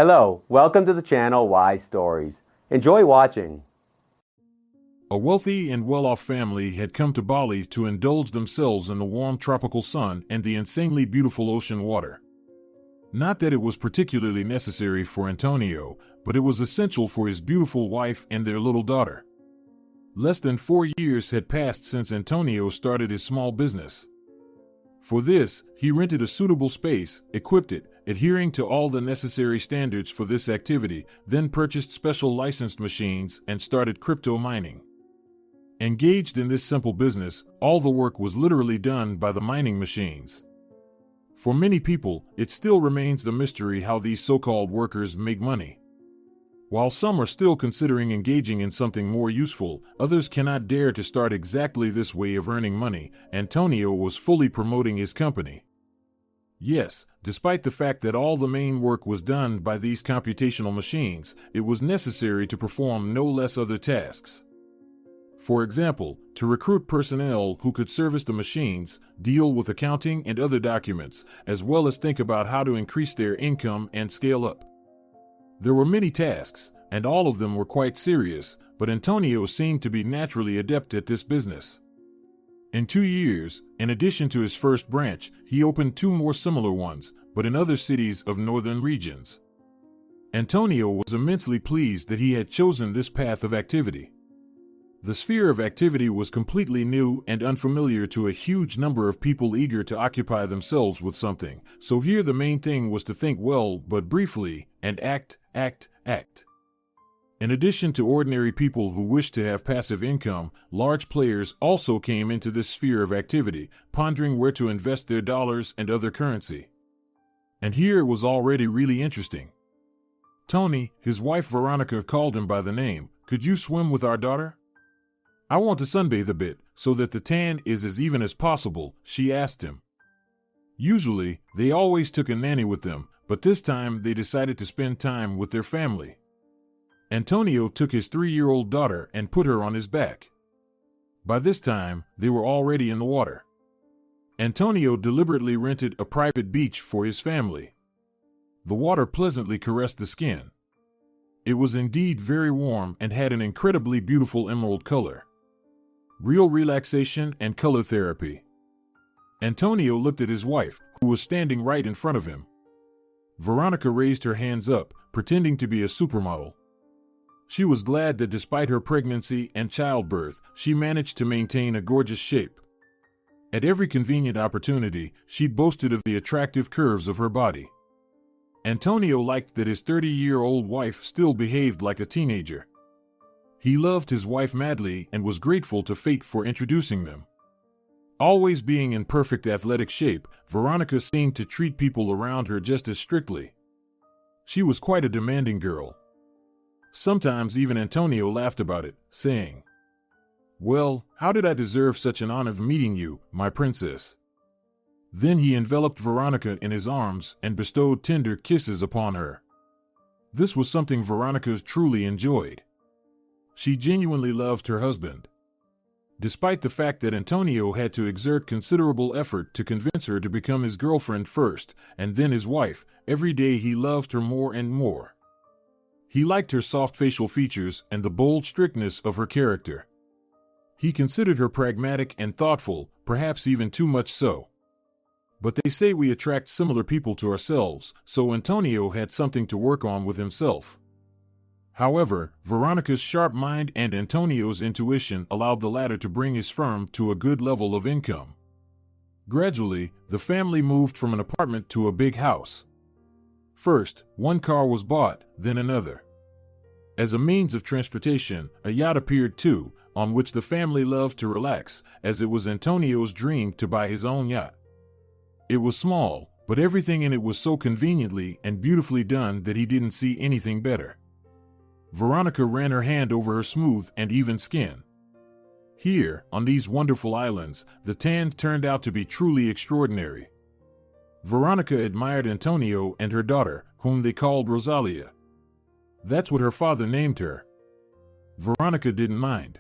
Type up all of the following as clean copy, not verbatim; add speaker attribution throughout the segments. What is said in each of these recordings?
Speaker 1: Hello, welcome to the channel Why Stories. Enjoy watching.
Speaker 2: A wealthy and well-off family had come to Bali to indulge themselves in the warm tropical sun and the insanely beautiful ocean water. Not that it was particularly necessary for Antonio, but it was essential for his beautiful wife and their little daughter. Less than 4 years had passed since Antonio started his small business. For this, he rented a suitable space, equipped it, adhering to all the necessary standards for this activity, then purchased special licensed machines and started crypto mining. Engaged in this simple business, all the work was literally done by the mining machines. For many people, it still remains a mystery how these so-called workers make money. While some are still considering engaging in something more useful, others cannot dare to start exactly this way of earning money. Antonio was fully promoting his company. Yes, despite the fact that all the main work was done by these computational machines, it was necessary to perform no less other tasks. For example, to recruit personnel who could service the machines, deal with accounting and other documents, as well as think about how to increase their income and scale up. There were many tasks, and all of them were quite serious, but Antonio seemed to be naturally adept at this business. In 2 years, in addition to his first branch, he opened 2 more similar ones, but in other cities of northern regions. Antonio was immensely pleased that he had chosen this path of activity. The sphere of activity was completely new and unfamiliar to a huge number of people eager to occupy themselves with something, so here the main thing was to think well but briefly, and act. In addition to ordinary people who wished to have passive income, large players also came into this sphere of activity, pondering where to invest their dollars and other currency. And here it was already really interesting. Tony, his wife Veronica, called him by the name. "Could you swim with our daughter? I want to sunbathe a bit, so that the tan is as even as possible," she asked him. Usually, they always took a nanny with them, but this time they decided to spend time with their family. Antonio took his 3-year-old daughter and put her on his back. By this time, they were already in the water. Antonio deliberately rented a private beach for his family. The water pleasantly caressed the skin. It was indeed very warm and had an incredibly beautiful emerald color. Real relaxation and color therapy. Antonio looked at his wife, who was standing right in front of him. Veronica raised her hands up, pretending to be a supermodel. She was glad that despite her pregnancy and childbirth, she managed to maintain a gorgeous shape. At every convenient opportunity, she boasted of the attractive curves of her body. Antonio liked that his 30-year-old wife still behaved like a teenager. He loved his wife madly and was grateful to fate for introducing them. Always being in perfect athletic shape, Veronica seemed to treat people around her just as strictly. She was quite a demanding girl. Sometimes even Antonio laughed about it, saying, "Well, how did I deserve such an honor of meeting you, my princess?" Then he enveloped Veronica in his arms and bestowed tender kisses upon her. This was something Veronica truly enjoyed. She genuinely loved her husband. Despite the fact that Antonio had to exert considerable effort to convince her to become his girlfriend first, and then his wife, every day he loved her more and more. He liked her soft facial features and the bold strictness of her character. He considered her pragmatic and thoughtful, perhaps even too much so. But they say we attract similar people to ourselves, so Antonio had something to work on with himself. However, Veronica's sharp mind and Antonio's intuition allowed the latter to bring his firm to a good level of income. Gradually, the family moved from an apartment to a big house. First, one car was bought, then another. As a means of transportation, a yacht appeared too, on which the family loved to relax, as it was Antonio's dream to buy his own yacht. It was small, but everything in it was so conveniently and beautifully done that he didn't see anything better. Veronica ran her hand over her smooth and even skin. Here, on these wonderful islands, the tan turned out to be truly extraordinary. Veronica admired Antonio and her daughter, whom they called Rosalia. That's what her father named her. Veronica didn't mind.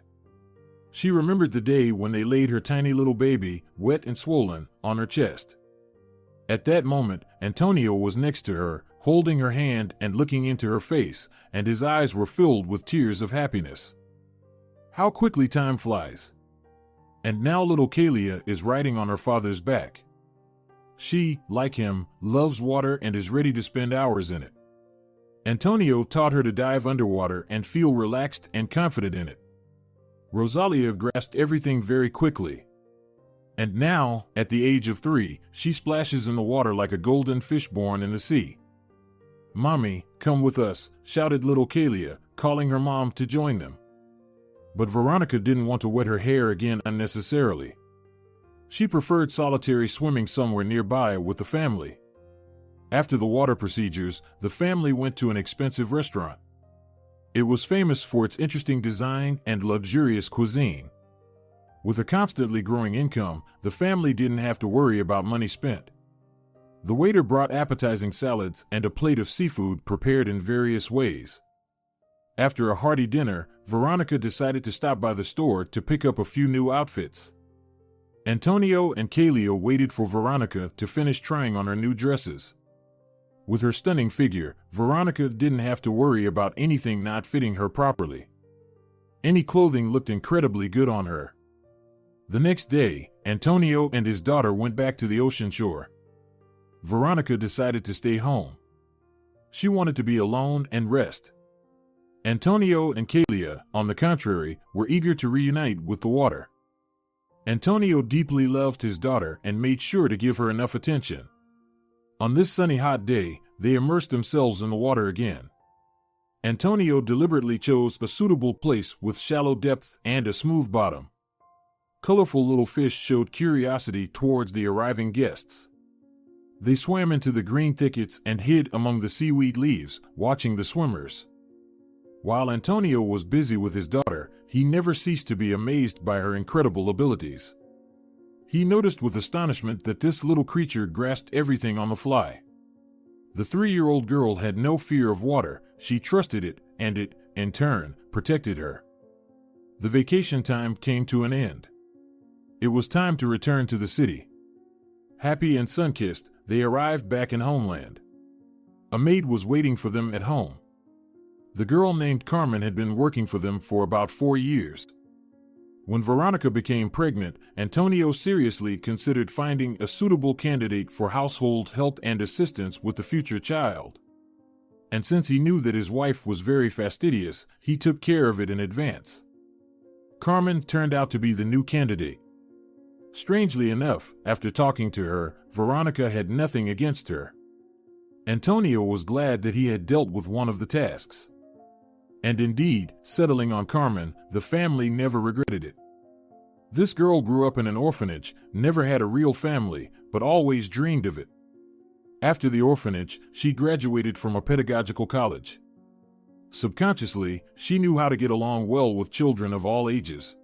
Speaker 2: She remembered the day when they laid her tiny little baby, wet and swollen, on her chest. At that moment, Antonio was next to her, holding her hand and looking into her face, and his eyes were filled with tears of happiness. How quickly time flies. And now little Kalia is riding on her father's back. She, like him, loves water and is ready to spend hours in it. Antonio taught her to dive underwater and feel relaxed and confident in it. Rosalia grasped everything very quickly. And now, at the age of 3, she splashes in the water like a golden fish born in the sea. "Mommy, come with us," shouted little Kalia, calling her mom to join them. But Veronica didn't want to wet her hair again unnecessarily. She preferred solitary swimming somewhere nearby with the family. After the water procedures, the family went to an expensive restaurant. It was famous for its interesting design and luxurious cuisine. With a constantly growing income, the family didn't have to worry about money spent. The waiter brought appetizing salads and a plate of seafood prepared in various ways. After a hearty dinner, Veronica decided to stop by the store to pick up a few new outfits. Antonio and Kalia waited for Veronica to finish trying on her new dresses. With her stunning figure, Veronica didn't have to worry about anything not fitting her properly. Any clothing looked incredibly good on her. The next day, Antonio and his daughter went back to the ocean shore. Veronica decided to stay home. She wanted to be alone and rest. Antonio and Kalia, on the contrary, were eager to reunite with the water. Antonio deeply loved his daughter and made sure to give her enough attention. On this sunny hot day, they immersed themselves in the water again. Antonio deliberately chose a suitable place with shallow depth and a smooth bottom. Colorful little fish showed curiosity towards the arriving guests. They swam into the green thickets and hid among the seaweed leaves, watching the swimmers. While Antonio was busy with his daughter, he never ceased to be amazed by her incredible abilities. He noticed with astonishment that this little creature grasped everything on the fly. The 3-year-old girl had no fear of water. She trusted it, and it, in turn, protected her. The vacation time came to an end. It was time to return to the city. Happy and sun-kissed, they arrived back in homeland. A maid was waiting for them at home. The girl named Carmen had been working for them for about 4 years. When Veronica became pregnant, Antonio seriously considered finding a suitable candidate for household help and assistance with the future child. And since he knew that his wife was very fastidious, he took care of it in advance. Carmen turned out to be the new candidate. Strangely enough, after talking to her, Veronica had nothing against her. Antonio was glad that he had dealt with one of the tasks. And indeed, settling on Carmen, the family never regretted it. This girl grew up in an orphanage, never had a real family, but always dreamed of it. After the orphanage, she graduated from a pedagogical college. Subconsciously, she knew how to get along well with children of all ages.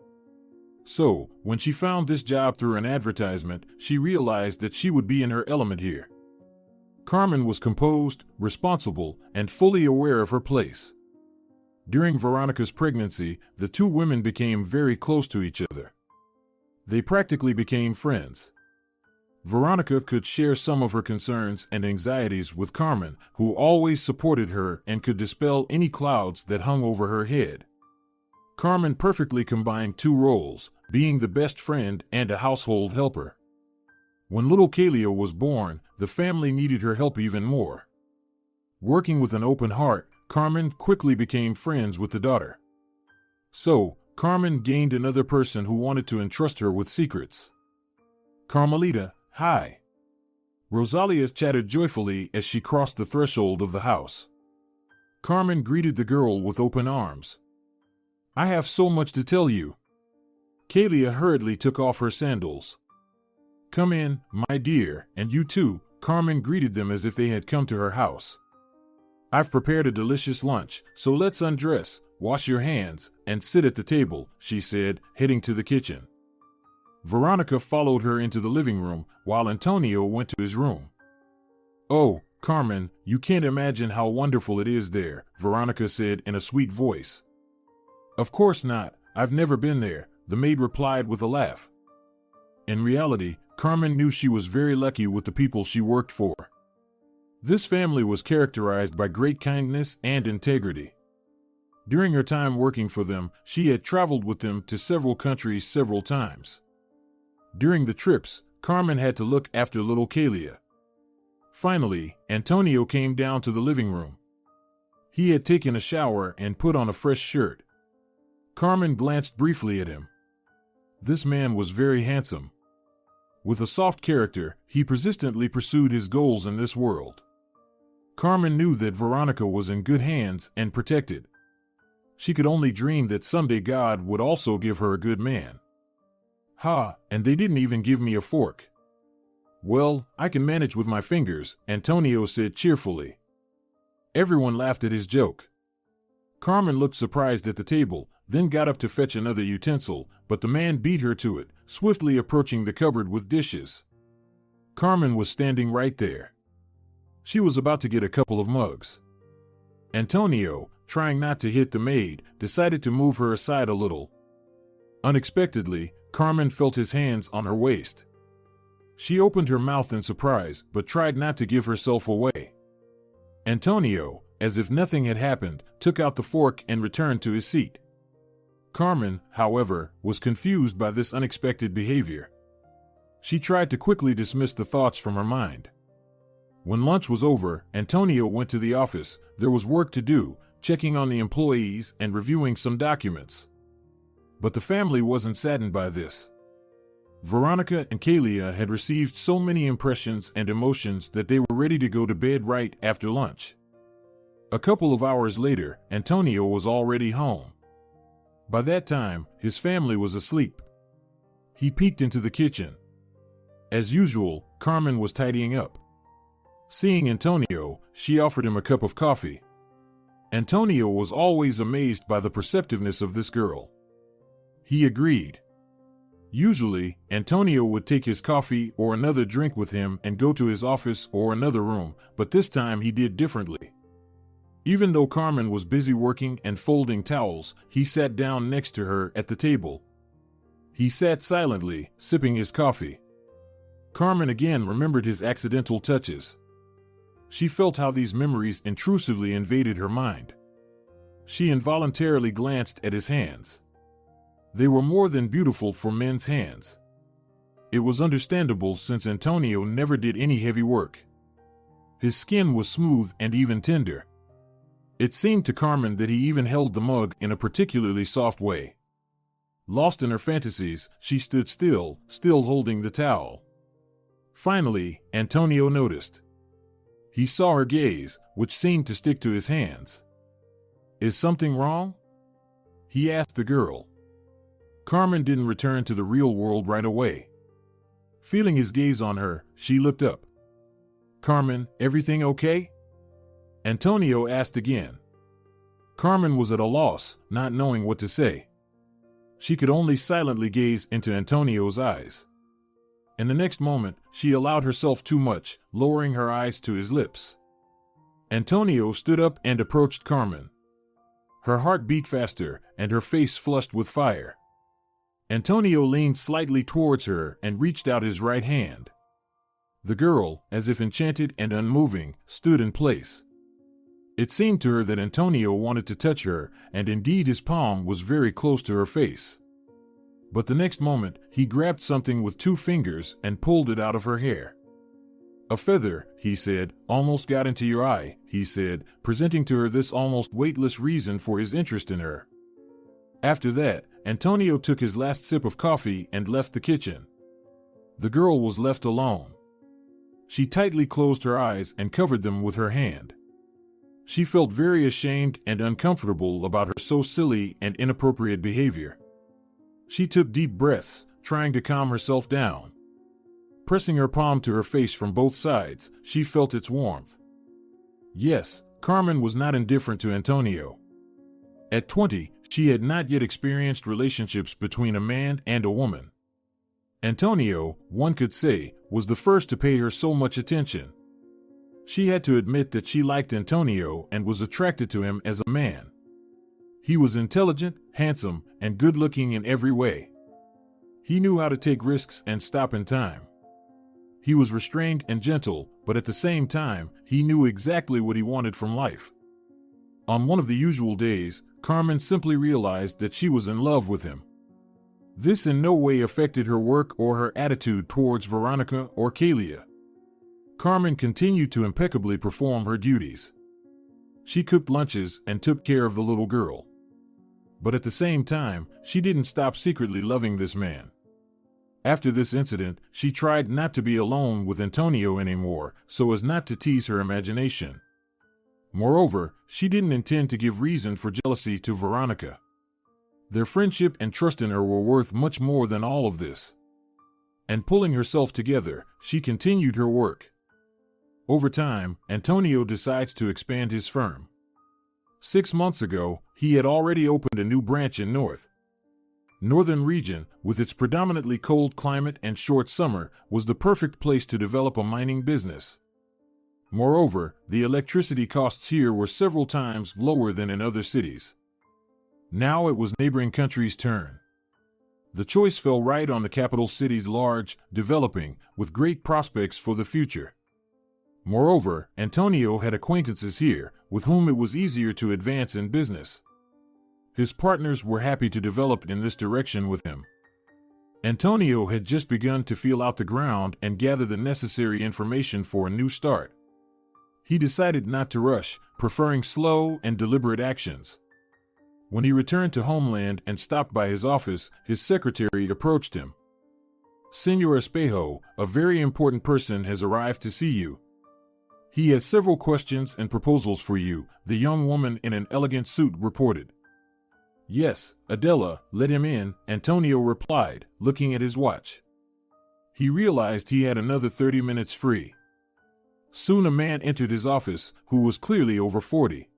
Speaker 2: So, when she found this job through an advertisement, she realized that she would be in her element here. Carmen was composed, responsible, and fully aware of her place. During Veronica's pregnancy, the two women became very close to each other. They practically became friends. Veronica could share some of her concerns and anxieties with Carmen, who always supported her and could dispel any clouds that hung over her head. Carmen perfectly combined two roles, being the best friend and a household helper. When little Kalia was born, the family needed her help even more. Working with an open heart, Carmen quickly became friends with the daughter. So, Carmen gained another person who wanted to entrust her with secrets. "Carmelita, hi." Rosalia chatted joyfully as she crossed the threshold of the house. Carmen greeted the girl with open arms. "I have so much to tell you." Kalia hurriedly took off her sandals. "Come in, my dear, and you too," Carmen greeted them as if they had come to her house. "I've prepared a delicious lunch, so let's undress, wash your hands, and sit at the table," she said, heading to the kitchen. Veronica followed her into the living room, while Antonio went to his room. "Oh, Carmen, you can't imagine how wonderful it is there," Veronica said in a sweet voice. "Of course not, I've never been there," the maid replied with a laugh. In reality, Carmen knew she was very lucky with the people she worked for. This family was characterized by great kindness and integrity. During her time working for them, she had traveled with them to several countries several times. During the trips, Carmen had to look after little Kalia. Finally, Antonio came down to the living room. He had taken a shower and put on a fresh shirt. Carmen glanced briefly at him. This man was very handsome. With a soft character, he persistently pursued his goals in this world. Carmen knew that Veronica was in good hands and protected. She could only dream that someday God would also give her a good man. Ha, and they didn't even give me a fork. Well, I can manage with my fingers, Antonio said cheerfully. Everyone laughed at his joke. Carmen looked surprised at the table, then got up to fetch another utensil, but the man beat her to it, swiftly approaching the cupboard with dishes. Carmen was standing right there. She was about to get a couple of mugs. Antonio, trying not to hit the maid, decided to move her aside a little. Unexpectedly, Carmen felt his hands on her waist. She opened her mouth in surprise, but tried not to give herself away. Antonio, as if nothing had happened, took out the fork and returned to his seat. Carmen, however, was confused by this unexpected behavior. She tried to quickly dismiss the thoughts from her mind. When lunch was over, Antonio went to the office. There was work to do, checking on the employees and reviewing some documents. But the family wasn't saddened by this. Veronica and Kalia had received so many impressions and emotions that they were ready to go to bed right after lunch. A couple of hours later, Antonio was already home. By that time, his family was asleep. He peeked into the kitchen. As usual, Carmen was tidying up. Seeing Antonio, she offered him a cup of coffee. Antonio was always amazed by the perceptiveness of this girl. He agreed. Usually, Antonio would take his coffee or another drink with him and go to his office or another room, but this time he did differently. Even though Carmen was busy working and folding towels, he sat down next to her at the table. He sat silently, sipping his coffee. Carmen again remembered his accidental touches. She felt how these memories intrusively invaded her mind. She involuntarily glanced at his hands. They were more than beautiful for men's hands. It was understandable since Antonio never did any heavy work. His skin was smooth and even tender. It seemed to Carmen that he even held the mug in a particularly soft way. Lost in her fantasies, she stood still holding the towel. Finally, Antonio noticed. He saw her gaze, which seemed to stick to his hands. "Is something wrong?" he asked the girl. Carmen didn't return to the real world right away. Feeling his gaze on her, she looked up. "Carmen, everything okay?" Antonio asked again. Carmen was at a loss, not knowing what to say. She could only silently gaze into Antonio's eyes. In the next moment, she allowed herself too much, lowering her eyes to his lips. Antonio stood up and approached Carmen. Her heart beat faster, and her face flushed with fire. Antonio leaned slightly towards her and reached out his right hand. The girl, as if enchanted and unmoving, stood in place. It seemed to her that Antonio wanted to touch her, and indeed his palm was very close to her face. But the next moment, he grabbed something with 2 fingers and pulled it out of her hair. "A feather," he said, "almost got into your eye," he said, presenting to her this almost weightless reason for his interest in her. After that, Antonio took his last sip of coffee and left the kitchen. The girl was left alone. She tightly closed her eyes and covered them with her hand. She felt very ashamed and uncomfortable about her so silly and inappropriate behavior. She took deep breaths, trying to calm herself down. Pressing her palm to her face from both sides, she felt its warmth. Yes, Carmen was not indifferent to Antonio. At 20, she had not yet experienced relationships between a man and a woman. Antonio, one could say, was the first to pay her so much attention. She had to admit that she liked Antonio and was attracted to him as a man. He was intelligent, handsome, and good-looking in every way. He knew how to take risks and stop in time. He was restrained and gentle, but at the same time, he knew exactly what he wanted from life. On one of the usual days, Carmen simply realized that she was in love with him. This in no way affected her work or her attitude towards Veronica or Kalia. Carmen continued to impeccably perform her duties. She cooked lunches and took care of the little girl. But at the same time, she didn't stop secretly loving this man. After this incident, she tried not to be alone with Antonio anymore, so as not to tease her imagination. Moreover, she didn't intend to give reason for jealousy to Veronica. Their friendship and trust in her were worth much more than all of this. And pulling herself together, she continued her work. Over time, Antonio decides to expand his firm. 6 months ago, he had already opened a new branch in Northern region, with its predominantly cold climate and short summer, was the perfect place to develop a mining business. Moreover, the electricity costs here were several times lower than in other cities. Now it was neighboring countries' turn. The choice fell right on the capital city's large, developing, with great prospects for the future. Moreover, Antonio had acquaintances here, with whom it was easier to advance in business. His partners were happy to develop in this direction with him. Antonio had just begun to feel out the ground and gather the necessary information for a new start. He decided not to rush, preferring slow and deliberate actions. When he returned to homeland and stopped by his office, his secretary approached him. "Senor Espejo, a very important person has arrived to see you. He has several questions and proposals for you," the young woman in an elegant suit reported. "Yes, Adela, let him in," Antonio replied, looking at his watch. He realized he had another 30 minutes free. Soon a man entered his office, who was clearly over 40.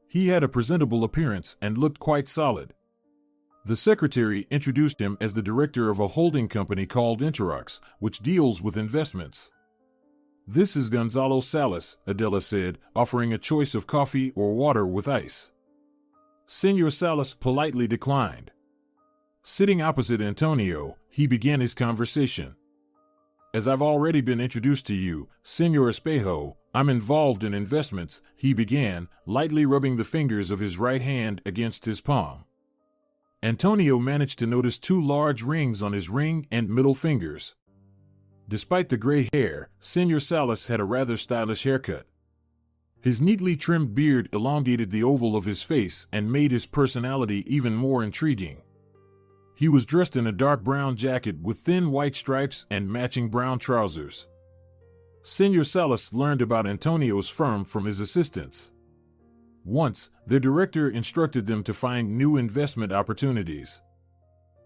Speaker 2: He had a presentable appearance and looked quite solid. The secretary introduced him as the director of a holding company called Interox, which deals with investments. "This is Gonzalo Salas," Adela said, offering a choice of coffee or water with ice. Senor Salas politely declined. Sitting opposite Antonio, he began his conversation. "As I've already been introduced to you, Senor Espejo, I'm involved in investments," he began, lightly rubbing the fingers of his right hand against his palm. Antonio managed to notice 2 large rings on his ring and middle fingers. Despite the gray hair, Senor Salas had a rather stylish haircut. His neatly trimmed beard elongated the oval of his face and made his personality even more intriguing. He was dressed in a dark brown jacket with thin white stripes and matching brown trousers. Senor Salas learned about Antonio's firm from his assistants. Once, their director instructed them to find new investment opportunities.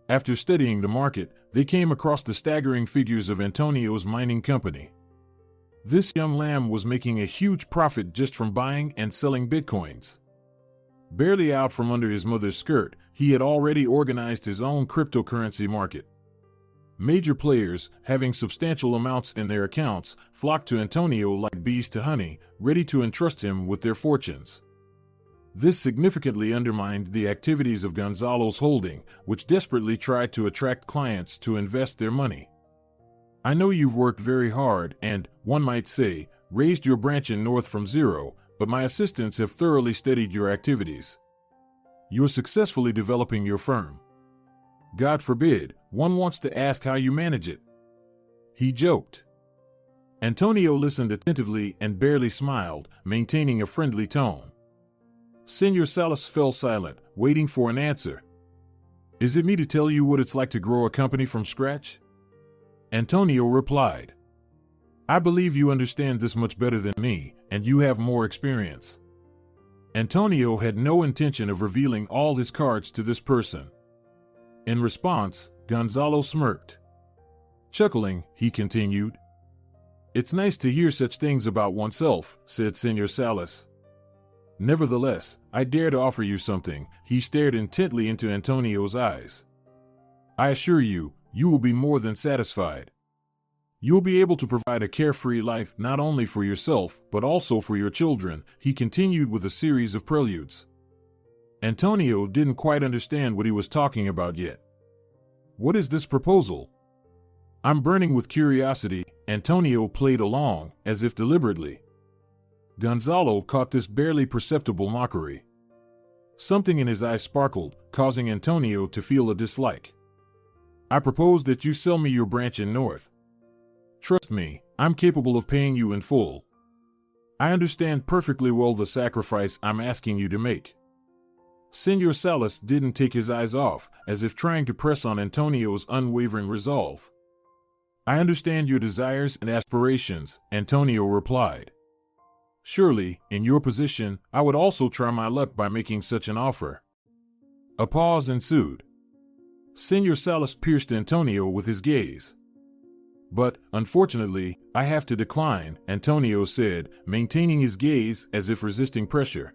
Speaker 2: After studying the market, they came across the staggering figures of Antonio's mining company. This young lamb was making a huge profit just from buying and selling bitcoins. Barely out from under his mother's skirt, he had already organized his own cryptocurrency market. Major players, having substantial amounts in their accounts, flocked to Antonio like bees to honey, ready to entrust him with their fortunes. This significantly undermined the activities of Gonzalo's holding, which desperately tried to attract clients to invest their money. "I know you've worked very hard and, one might say, raised your branch in North from zero, but my assistants have thoroughly studied your activities. You're successfully developing your firm. God forbid, one wants to ask how you manage it." He joked. Antonio listened attentively and barely smiled, maintaining a friendly tone. Senor Salas fell silent, waiting for an answer. "Is it me to tell you what it's like to grow a company from scratch?" Antonio replied. "I believe you understand this much better than me, and you have more experience." Antonio had no intention of revealing all his cards to this person. In response, Gonzalo smirked. Chuckling, he continued. "It's nice to hear such things about oneself," said Senor Salas. "Nevertheless, I dare to offer you something." He stared intently into Antonio's eyes. "I assure you, you will be more than satisfied. You'll be able to provide a carefree life not only for yourself, but also for your children," he continued with a series of preludes. Antonio didn't quite understand what he was talking about yet. "What is this proposal?" I'm burning with curiosity. Antonio played along, as if deliberately. Gonzalo caught this barely perceptible mockery. Something in his eyes sparkled, causing Antonio to feel a dislike. I propose that you sell me your branch in North. Trust me, I'm capable of paying you in full. I understand perfectly well the sacrifice I'm asking you to make. Senor Salas didn't take his eyes off, as if trying to press on Antonio's unwavering resolve. I understand your desires and aspirations, Antonio replied. Surely, in your position, I would also try my luck by making such an offer. A pause ensued. Senor Salas pierced Antonio with his gaze. But, unfortunately, I have to decline, Antonio said, maintaining his gaze as if resisting pressure.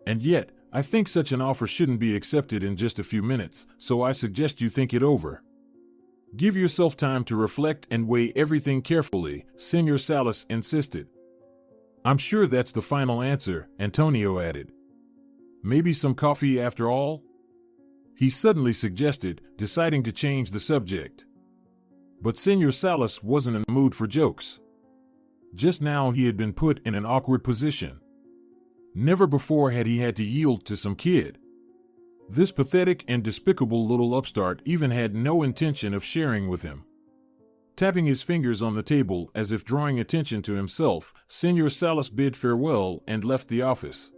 Speaker 2: And yet, I think such an offer shouldn't be accepted in just a few minutes, so I suggest you think it over. Give yourself time to reflect and weigh everything carefully, Senor Salas insisted. I'm sure that's the final answer, Antonio added. Maybe some coffee after all? He suddenly suggested, deciding to change the subject. But Senor Salas wasn't in the mood for jokes. Just now he had been put in an awkward position. Never before had he had to yield to some kid. This pathetic and despicable little upstart even had no intention of sharing with him. Tapping his fingers on the table as if drawing attention to himself, Senor Salas bid farewell and left the office.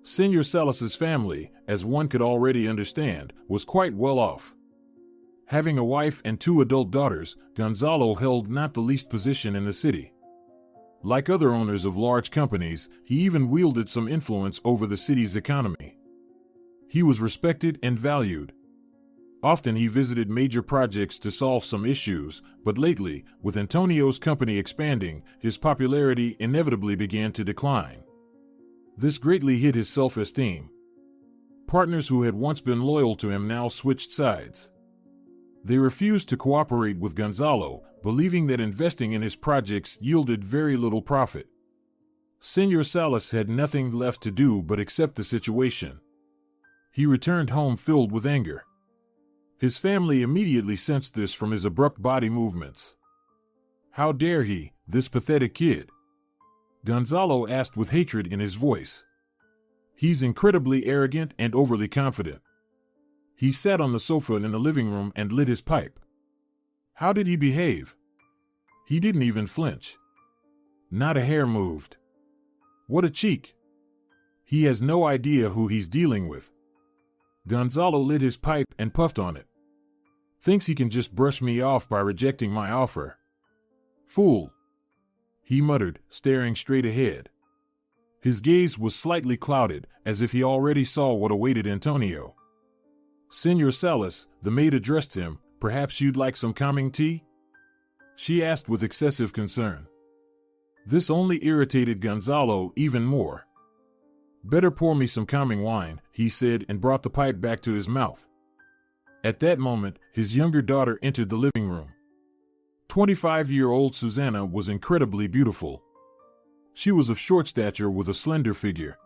Speaker 2: Senor Salas's family, as one could already understand, was quite well off. Having a wife and 2 adult daughters, Gonzalo held not the least position in the city. Like other owners of large companies, he even wielded some influence over the city's economy. He was respected and valued. Often he visited major projects to solve some issues, but lately, with Antonio's company expanding, his popularity inevitably began to decline. This greatly hit his self-esteem. Partners who had once been loyal to him now switched sides. They refused to cooperate with Gonzalo, believing that investing in his projects yielded very little profit. Senor Salas had nothing left to do but accept the situation. He returned home filled with anger. His family immediately sensed this from his abrupt body movements. How dare he, this pathetic kid? Gonzalo asked with hatred in his voice. He's incredibly arrogant and overly confident. He sat on the sofa in the living room and lit his pipe. How did he behave? He didn't even flinch. Not a hair moved. What a cheek! He has no idea who he's dealing with. Gonzalo lit his pipe and puffed on it. Thinks he can just brush me off by rejecting my offer. Fool! He muttered, staring straight ahead. His gaze was slightly clouded, as if he already saw what awaited Antonio. Senor Salas, the maid addressed him. Perhaps you'd like some calming tea? She asked with excessive concern. This only irritated Gonzalo even more. Better pour me some calming wine, he said, and brought the pipe back to his mouth. At that moment, his younger daughter entered the living room. 25-year-old Susanna was incredibly beautiful. She was of short stature with a slender figure.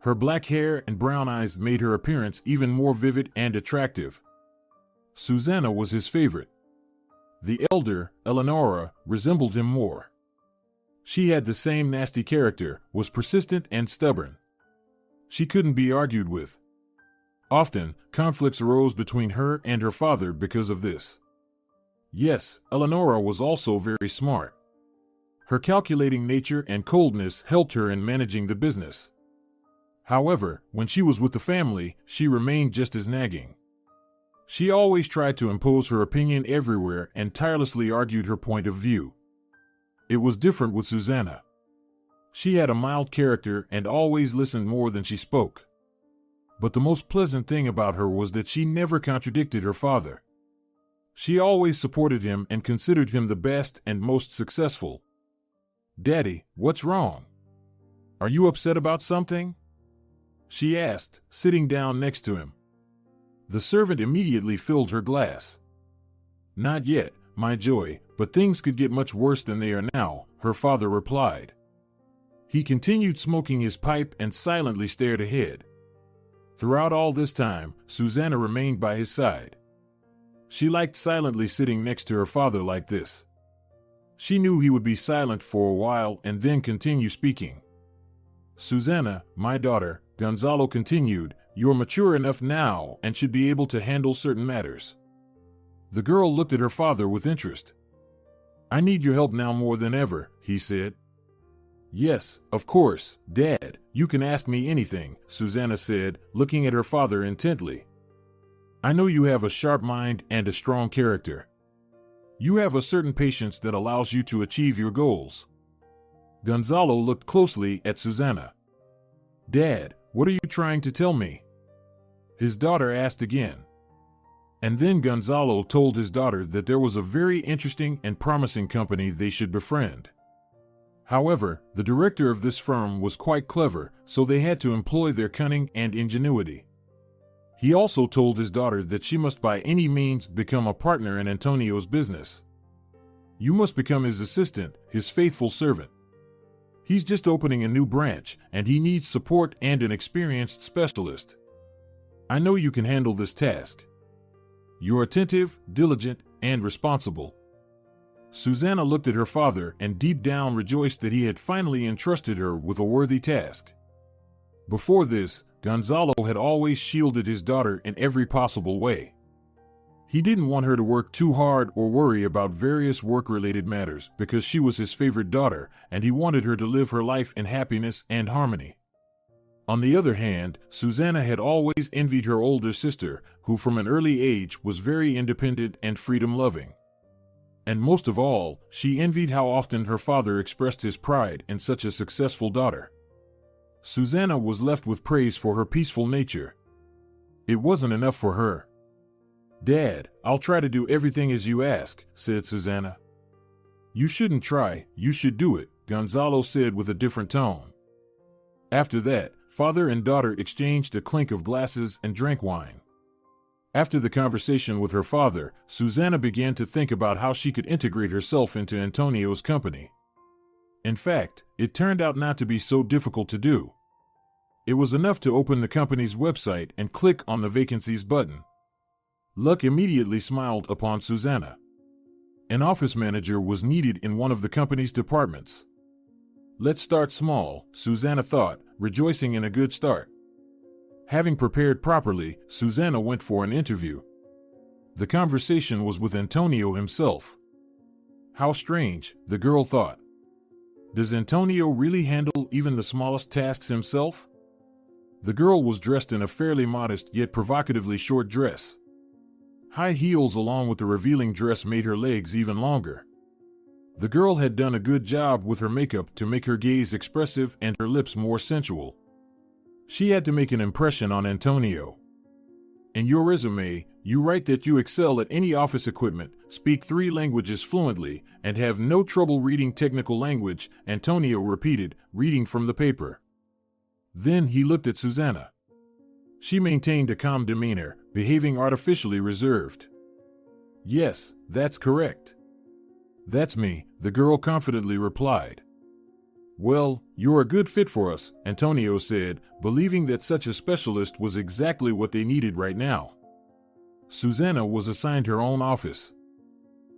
Speaker 2: Her black hair and brown eyes made her appearance even more vivid and attractive. Susanna was his favorite. The elder, Eleonora, resembled him more. She had the same nasty character, was persistent and stubborn. She couldn't be argued with. Often, conflicts arose between her and her father because of this. Yes, Eleonora was also very smart. Her calculating nature and coldness helped her in managing the business. However, when she was with the family, she remained just as nagging. She always tried to impose her opinion everywhere and tirelessly argued her point of view. It was different with Susanna. She had a mild character and always listened more than she spoke. But the most pleasant thing about her was that she never contradicted her father. She always supported him and considered him the best and most successful. "Daddy, what's wrong? Are you upset about something?" she asked, sitting down next to him. The servant immediately filled her glass. "Not yet, my joy, but things could get much worse than they are now," her father replied. He continued smoking his pipe and silently stared ahead. Throughout all this time, Susanna remained by his side. She liked silently sitting next to her father like this. She knew he would be silent for a while and then continue speaking. "Susanna, my daughter," Gonzalo continued, "you're mature enough now and should be able to handle certain matters." The girl looked at her father with interest. "I need your help now more than ever," he said. "Yes, of course, Dad, you can ask me anything," Susanna said, looking at her father intently. "I know you have a sharp mind and a strong character. You have a certain patience that allows you to achieve your goals." Gonzalo looked closely at Susanna. "Dad, what are you trying to tell me?" his daughter asked again. And then Gonzalo told his daughter that there was a very interesting and promising company they should befriend. However, the director of this firm was quite clever, so they had to employ their cunning and ingenuity. He also told his daughter that she must by any means become a partner in Antonio's business. "You must become his assistant, his faithful servant. He's just opening a new branch, and he needs support and an experienced specialist. I know you can handle this task. You're attentive, diligent, and responsible." Susanna looked at her father and deep down rejoiced that he had finally entrusted her with a worthy task. Before this, Gonzalo had always shielded his daughter in every possible way. He didn't want her to work too hard or worry about various work-related matters because she was his favorite daughter, and he wanted her to live her life in happiness and harmony. On the other hand, Susanna had always envied her older sister, who from an early age was very independent and freedom-loving. And most of all, she envied how often her father expressed his pride in such a successful daughter. Susanna was left with praise for her peaceful nature. It wasn't enough for her. "Dad, I'll try to do everything as you ask," said Susanna. "You shouldn't try, you should do it," Gonzalo said with a different tone. After that, father and daughter exchanged a clink of glasses and drank wine. After the conversation with her father, Susanna began to think about how she could integrate herself into Antonio's company. In fact, it turned out not to be so difficult to do. It was enough to open the company's website and click on the vacancies button. Luck immediately smiled upon Susanna. An office manager was needed in one of the company's departments. Let's start small, Susanna thought, rejoicing in a good start. Having prepared properly, Susanna went for an interview. The conversation was with Antonio himself. How strange, the girl thought. Does Antonio really handle even the smallest tasks himself? The girl was dressed in a fairly modest yet provocatively short dress. High heels along with the revealing dress made her legs even longer. The girl had done a good job with her makeup to make her gaze expressive and her lips more sensual. She had to make an impression on Antonio. In your resume, you write that you excel at any office equipment, speak 3 languages fluently, and have no trouble reading technical language, Antonio repeated, reading from the paper. Then he looked at Susanna. She maintained a calm demeanor, behaving artificially reserved. Yes, that's correct. That's me, the girl confidently replied. Well, you're a good fit for us, Antonio said, believing that such a specialist was exactly what they needed right now. Susanna was assigned her own office.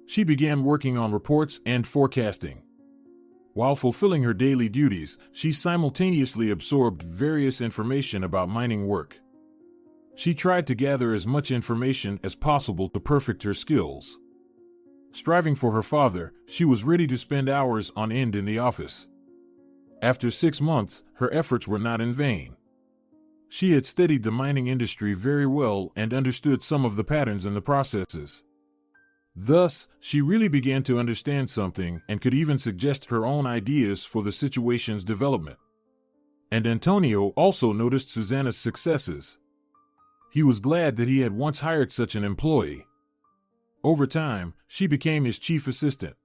Speaker 2: She began working on reports and forecasting. While fulfilling her daily duties, she simultaneously absorbed various information about mining work. She tried to gather as much information as possible to perfect her skills. Striving for her father, she was ready to spend hours on end in the office. After 6 months, her efforts were not in vain. She had studied the mining industry very well and understood some of the patterns and the processes. Thus, she really began to understand something and could even suggest her own ideas for the situation's development. And Antonio also noticed Susanna's successes. He was glad that he had once hired such an employee. Over time, she became his chief assistant.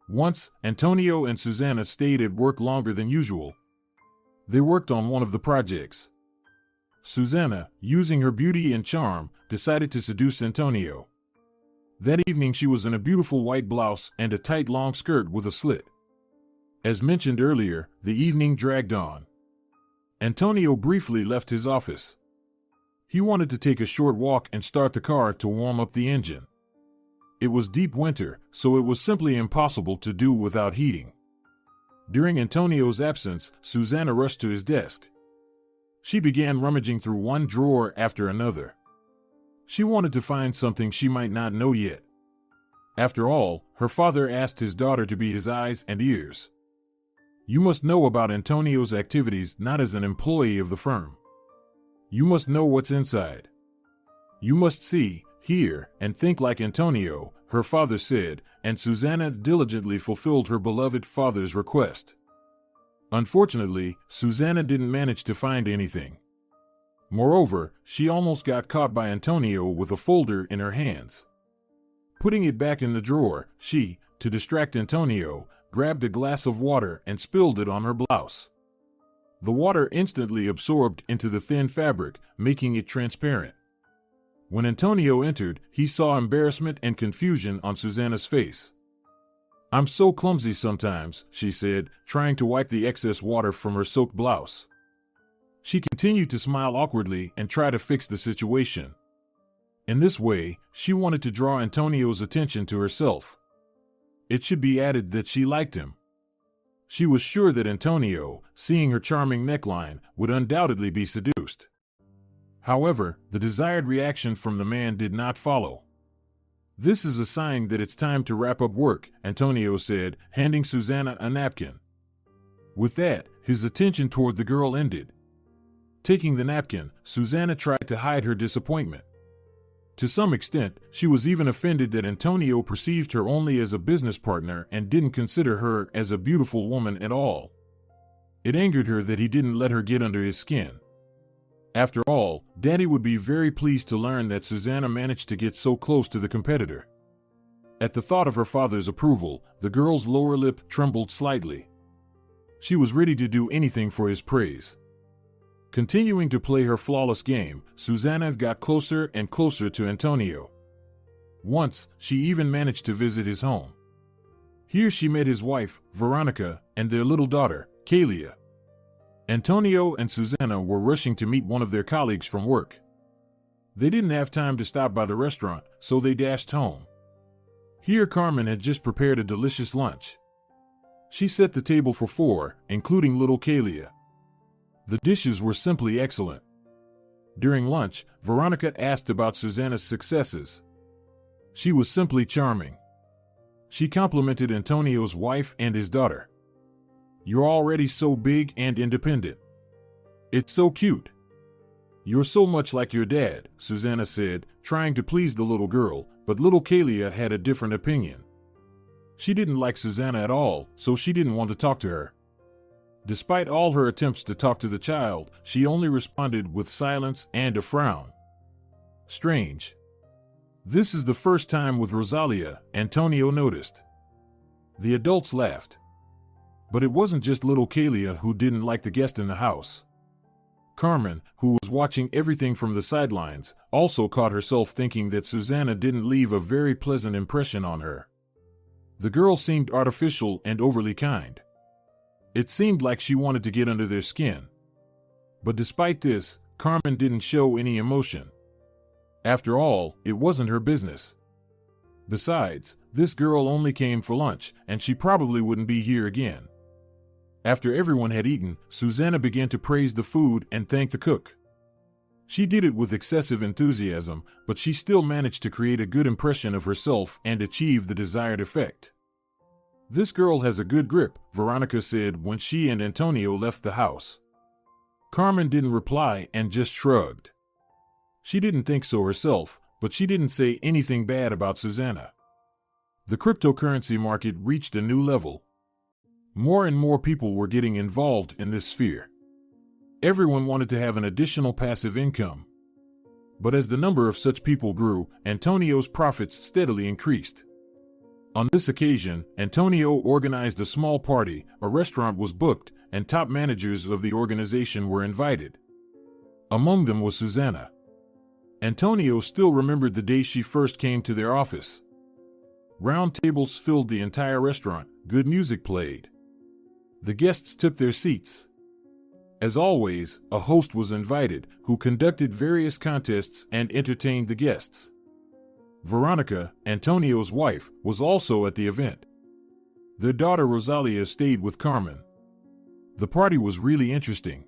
Speaker 2: Once, Antonio and Susanna stayed at work longer than usual. They worked on one of the projects. Susanna, using her beauty and charm, decided to seduce Antonio. That evening she was in a beautiful white blouse and a tight long skirt with a slit. As mentioned earlier, the evening dragged on. Antonio briefly left his office. He wanted to take a short walk and start the car to warm up the engine. It was deep winter, so it was simply impossible to do without heating. During Antonio's absence, Susanna rushed to his desk. She began rummaging through one drawer after another. She wanted to find something she might not know yet. After all, her father asked his daughter to be his eyes and ears. You must know about Antonio's activities not as an employee of the firm. You must know what's inside. You must see, hear, and think like Antonio, her father said, and Susanna diligently fulfilled her beloved father's request. Unfortunately, Susanna didn't manage to find anything. Moreover, she almost got caught by Antonio with a folder in her hands. Putting it back in the drawer, she, to distract Antonio, grabbed a glass of water and spilled it on her blouse. The water instantly absorbed into the thin fabric, making it transparent. When Antonio entered, he saw embarrassment and confusion on Susanna's face. I'm so clumsy sometimes, she said, trying to wipe the excess water from her soaked blouse. She continued to smile awkwardly and try to fix the situation. In this way, she wanted to draw Antonio's attention to herself. It should be added that she liked him. She was sure that Antonio, seeing her charming neckline, would undoubtedly be seduced. However, the desired reaction from the man did not follow. This is a sign that it's time to wrap up work, Antonio said, handing Susanna a napkin. With that, his attention toward the girl ended. Taking the napkin, Susanna tried to hide her disappointment. To some extent, she was even offended that Antonio perceived her only as a business partner and didn't consider her as a beautiful woman at all. It angered her that he didn't let her get under his skin. After all, Daddy would be very pleased to learn that Susanna managed to get so close to the competitor. At the thought of her father's approval, the girl's lower lip trembled slightly. She was ready to do anything for his praise. Continuing to play her flawless game, Susanna got closer and closer to Antonio. Once, she even managed to visit his home. Here she met his wife, Veronica, and their little daughter, Kalia. Antonio and Susanna were rushing to meet one of their colleagues from work. They didn't have time to stop by the restaurant, so they dashed home. Here Carmen had just prepared a delicious lunch. She set the table for 4, including little Kalia. The dishes were simply excellent. During lunch, Veronica asked about Susanna's successes. She was simply charming. She complimented Antonio's wife and his daughter. You're already so big and independent. It's so cute. You're so much like your dad, Susanna said, trying to please the little girl, but little Kalia had a different opinion. She didn't like Susanna at all, so she didn't want to talk to her. Despite all her attempts to talk to the child, she only responded with silence and a frown. Strange. This is the first time with Rosalia, Antonio noticed. The adults laughed. But it wasn't just little Kalia who didn't like the guest in the house. Carmen, who was watching everything from the sidelines, also caught herself thinking that Susanna didn't leave a very pleasant impression on her. The girl seemed artificial and overly kind. It seemed like she wanted to get under their skin. But despite this, Carmen didn't show any emotion. After all, it wasn't her business. Besides, this girl only came for lunch, and she probably wouldn't be here again. After everyone had eaten, Susanna began to praise the food and thank the cook. She did it with excessive enthusiasm, but she still managed to create a good impression of herself and achieve the desired effect. This girl has a good grip, Veronica said when she and Antonio left the house. Carmen didn't reply and just shrugged. She didn't think so herself, but she didn't say anything bad about Susanna. The cryptocurrency market reached a new level. More and more people were getting involved in this sphere. Everyone wanted to have an additional passive income. But as the number of such people grew, Antonio's profits steadily increased. On this occasion, Antonio organized a small party, a restaurant was booked, and top managers of the organization were invited. Among them was Susanna. Antonio still remembered the day she first came to their office. Round tables filled the entire restaurant, good music played. The guests took their seats. As always, a host was invited, who conducted various contests and entertained the guests. Veronica, Antonio's wife, was also at the event. Their daughter Rosalia stayed with Carmen. The party was really interesting.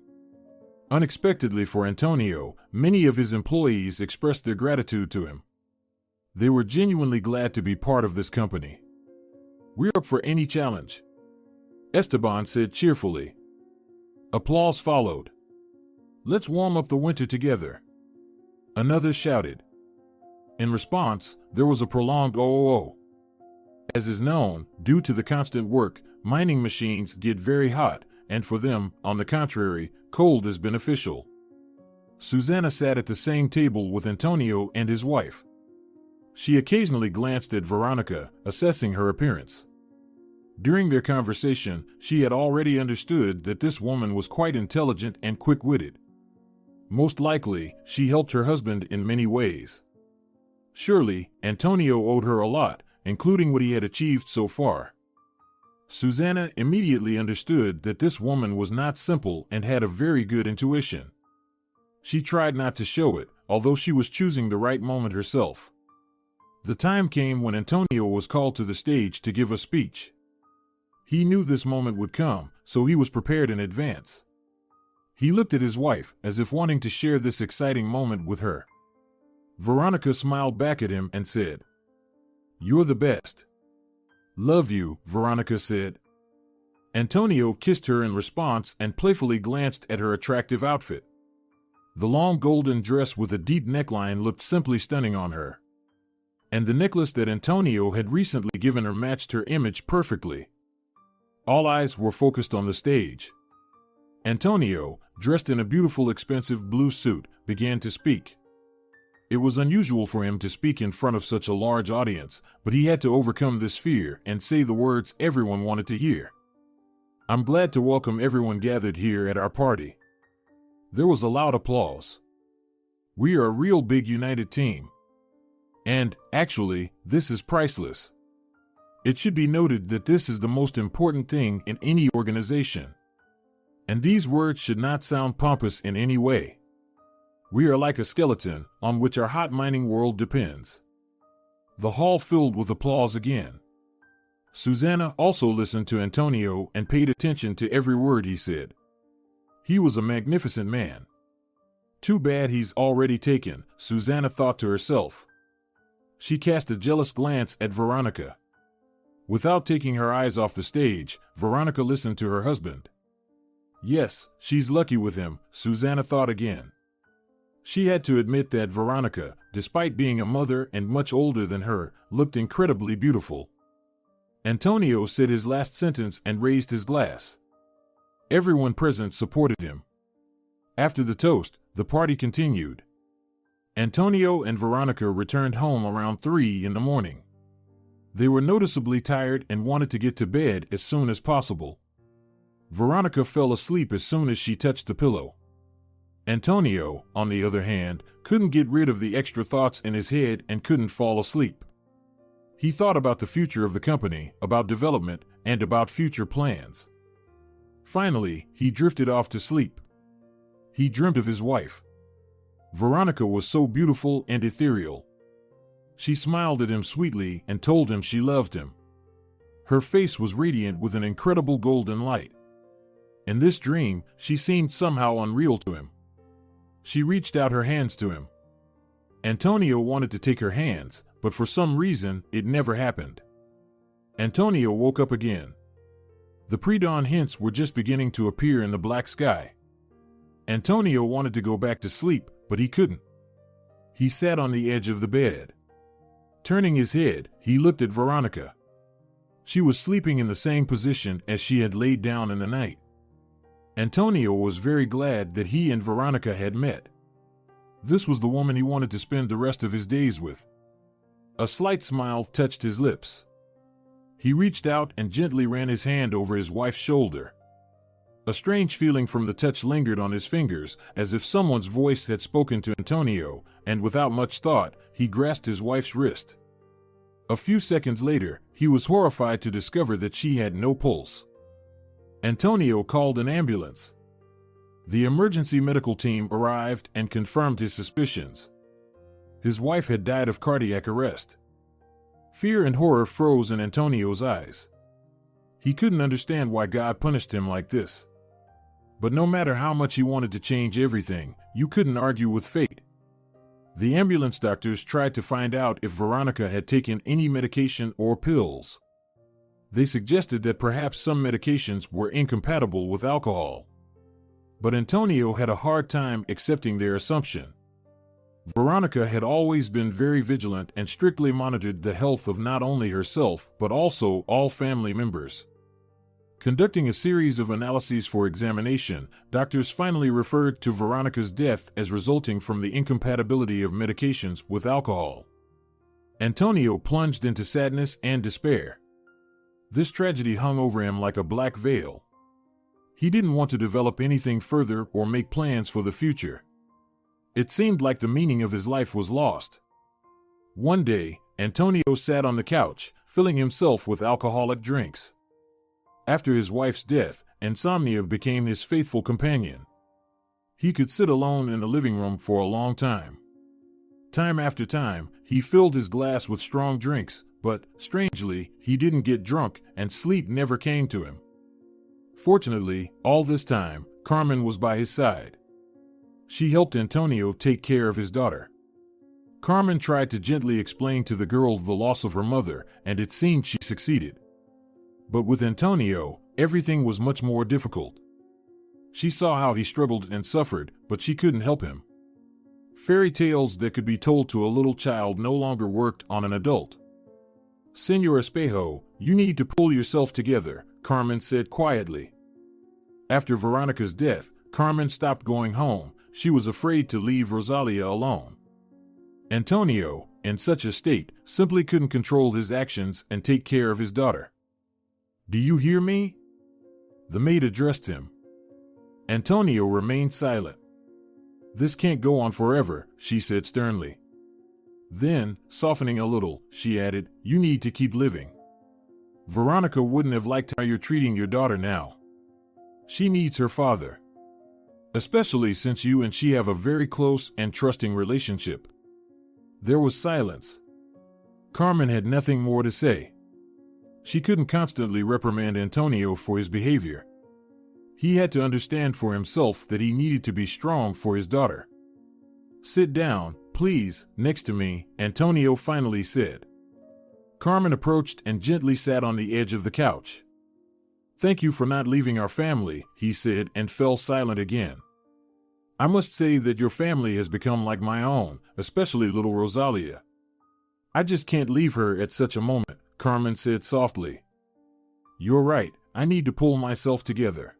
Speaker 2: Unexpectedly for Antonio, many of his employees expressed their gratitude to him. They were genuinely glad to be part of this company. "We're up for any challenge," Esteban said cheerfully. Applause followed. "Let's warm up the winter together," another shouted. In response, there was a prolonged "oh." As is known, due to the constant work, mining machines get very hot, and for them, on the contrary, cold is beneficial. Susana sat at the same table with Antonio and his wife. She occasionally glanced at Veronica, assessing her appearance. During their conversation, she had already understood that this woman was quite intelligent and quick-witted. Most likely, she helped her husband in many ways. Surely, Antonio owed her a lot, including what he had achieved so far. Susana immediately understood that this woman was not simple and had a very good intuition. She tried not to show it, although she was choosing the right moment herself. The time came when Antonio was called to the stage to give a speech. He knew this moment would come, so he was prepared in advance. He looked at his wife, as if wanting to share this exciting moment with her. Veronica smiled back at him and said, "You're the best." "Love you," Veronica said. Antonio kissed her in response and playfully glanced at her attractive outfit. The long golden dress with a deep neckline looked simply stunning on her. And the necklace that Antonio had recently given her matched her image perfectly. All eyes were focused on the stage. Antonio, dressed in a beautiful expensive blue suit, began to speak. It was unusual for him to speak in front of such a large audience, but he had to overcome this fear and say the words everyone wanted to hear. "I'm glad to welcome everyone gathered here at our party." There was a loud applause. "We are a real big united team. And, actually, this is priceless. It should be noted that this is the most important thing in any organization. And these words should not sound pompous in any way. We are like a skeleton on which our hot mining world depends." The hall filled with applause again. Susana also listened to Antonio and paid attention to every word he said. He was a magnificent man. Too bad he's already taken, Susana thought to herself. She cast a jealous glance at Veronica. Without taking her eyes off the stage, Veronica listened to her husband. Yes, she's lucky with him, Susana thought again. She had to admit that Veronica, despite being a mother and much older than her, looked incredibly beautiful. Antonio said his last sentence and raised his glass. Everyone present supported him. After the toast, the party continued. Antonio and Veronica returned home around 3 in the morning. They were noticeably tired and wanted to get to bed as soon as possible. Veronica fell asleep as soon as she touched the pillow. Antonio, on the other hand, couldn't get rid of the extra thoughts in his head and couldn't fall asleep. He thought about the future of the company, about development, and about future plans. Finally, he drifted off to sleep. He dreamt of his wife. Veronica was so beautiful and ethereal. She smiled at him sweetly and told him she loved him. Her face was radiant with an incredible golden light. In this dream, she seemed somehow unreal to him. She reached out her hands to him. Antonio wanted to take her hands, but for some reason, it never happened. Antonio woke up again. The pre-dawn hints were just beginning to appear in the black sky. Antonio wanted to go back to sleep, but he couldn't. He sat on the edge of the bed. Turning his head, he looked at Veronica. She was sleeping in the same position as she had laid down in the night. Antonio was very glad that he and Veronica had met. This was the woman he wanted to spend the rest of his days with. A slight smile touched his lips. He reached out and gently ran his hand over his wife's shoulder. A strange feeling from the touch lingered on his fingers, as if someone's voice had spoken to Antonio, and without much thought, he grasped his wife's wrist. A few seconds later, he was horrified to discover that she had no pulse. Antonio called an ambulance. The emergency medical team arrived and confirmed his suspicions. His wife had died of cardiac arrest. Fear and horror froze in Antonio's eyes. He couldn't understand why God punished him like this. But no matter how much he wanted to change everything, you couldn't argue with fate. The ambulance doctors tried to find out if Veronica had taken any medication or pills. They suggested that perhaps some medications were incompatible with alcohol. But Antonio had a hard time accepting their assumption. Veronica had always been very vigilant and strictly monitored the health of not only herself but also all family members. Conducting a series of analyses for examination, doctors finally referred to Veronica's death as resulting from the incompatibility of medications with alcohol. Antonio plunged into sadness and despair. This tragedy hung over him like a black veil. He didn't want to develop anything further or make plans for the future. It seemed like the meaning of his life was lost. One day, Antonio sat on the couch, filling himself with alcoholic drinks. After his wife's death, insomnia became his faithful companion. He could sit alone in the living room for a long time. Time after time, he filled his glass with strong drinks, but, strangely, he didn't get drunk and sleep never came to him. Fortunately, all this time, Carmen was by his side. She helped Antonio take care of his daughter. Carmen tried to gently explain to the girl the loss of her mother, and it seemed she succeeded. But with Antonio, everything was much more difficult. She saw how he struggled and suffered, but she couldn't help him. Fairy tales that could be told to a little child no longer worked on an adult. "Señor Espejo, you need to pull yourself together," Carmen said quietly. After Veronica's death, Carmen stopped going home. She was afraid to leave Rosalia alone. Antonio, in such a state, simply couldn't control his actions and take care of his daughter. "Do you hear me?" The maid addressed him. Antonio remained silent. "This can't go on forever," she said sternly. Then, softening a little, she added, "You need to keep living. Veronica wouldn't have liked how you're treating your daughter now. She needs her father. Especially since you and she have a very close and trusting relationship." There was silence. Carmen had nothing more to say. She couldn't constantly reprimand Antonio for his behavior. He had to understand for himself that he needed to be strong for his daughter. "Sit down, please, next to me," Antonio finally said. Carmen approached and gently sat on the edge of the couch. "Thank you for not leaving our family," he said, and fell silent again. "I must say that your family has become like my own, especially little Rosalia. I just can't leave her at such a moment," Carmen said softly. "You're right, I need to pull myself together."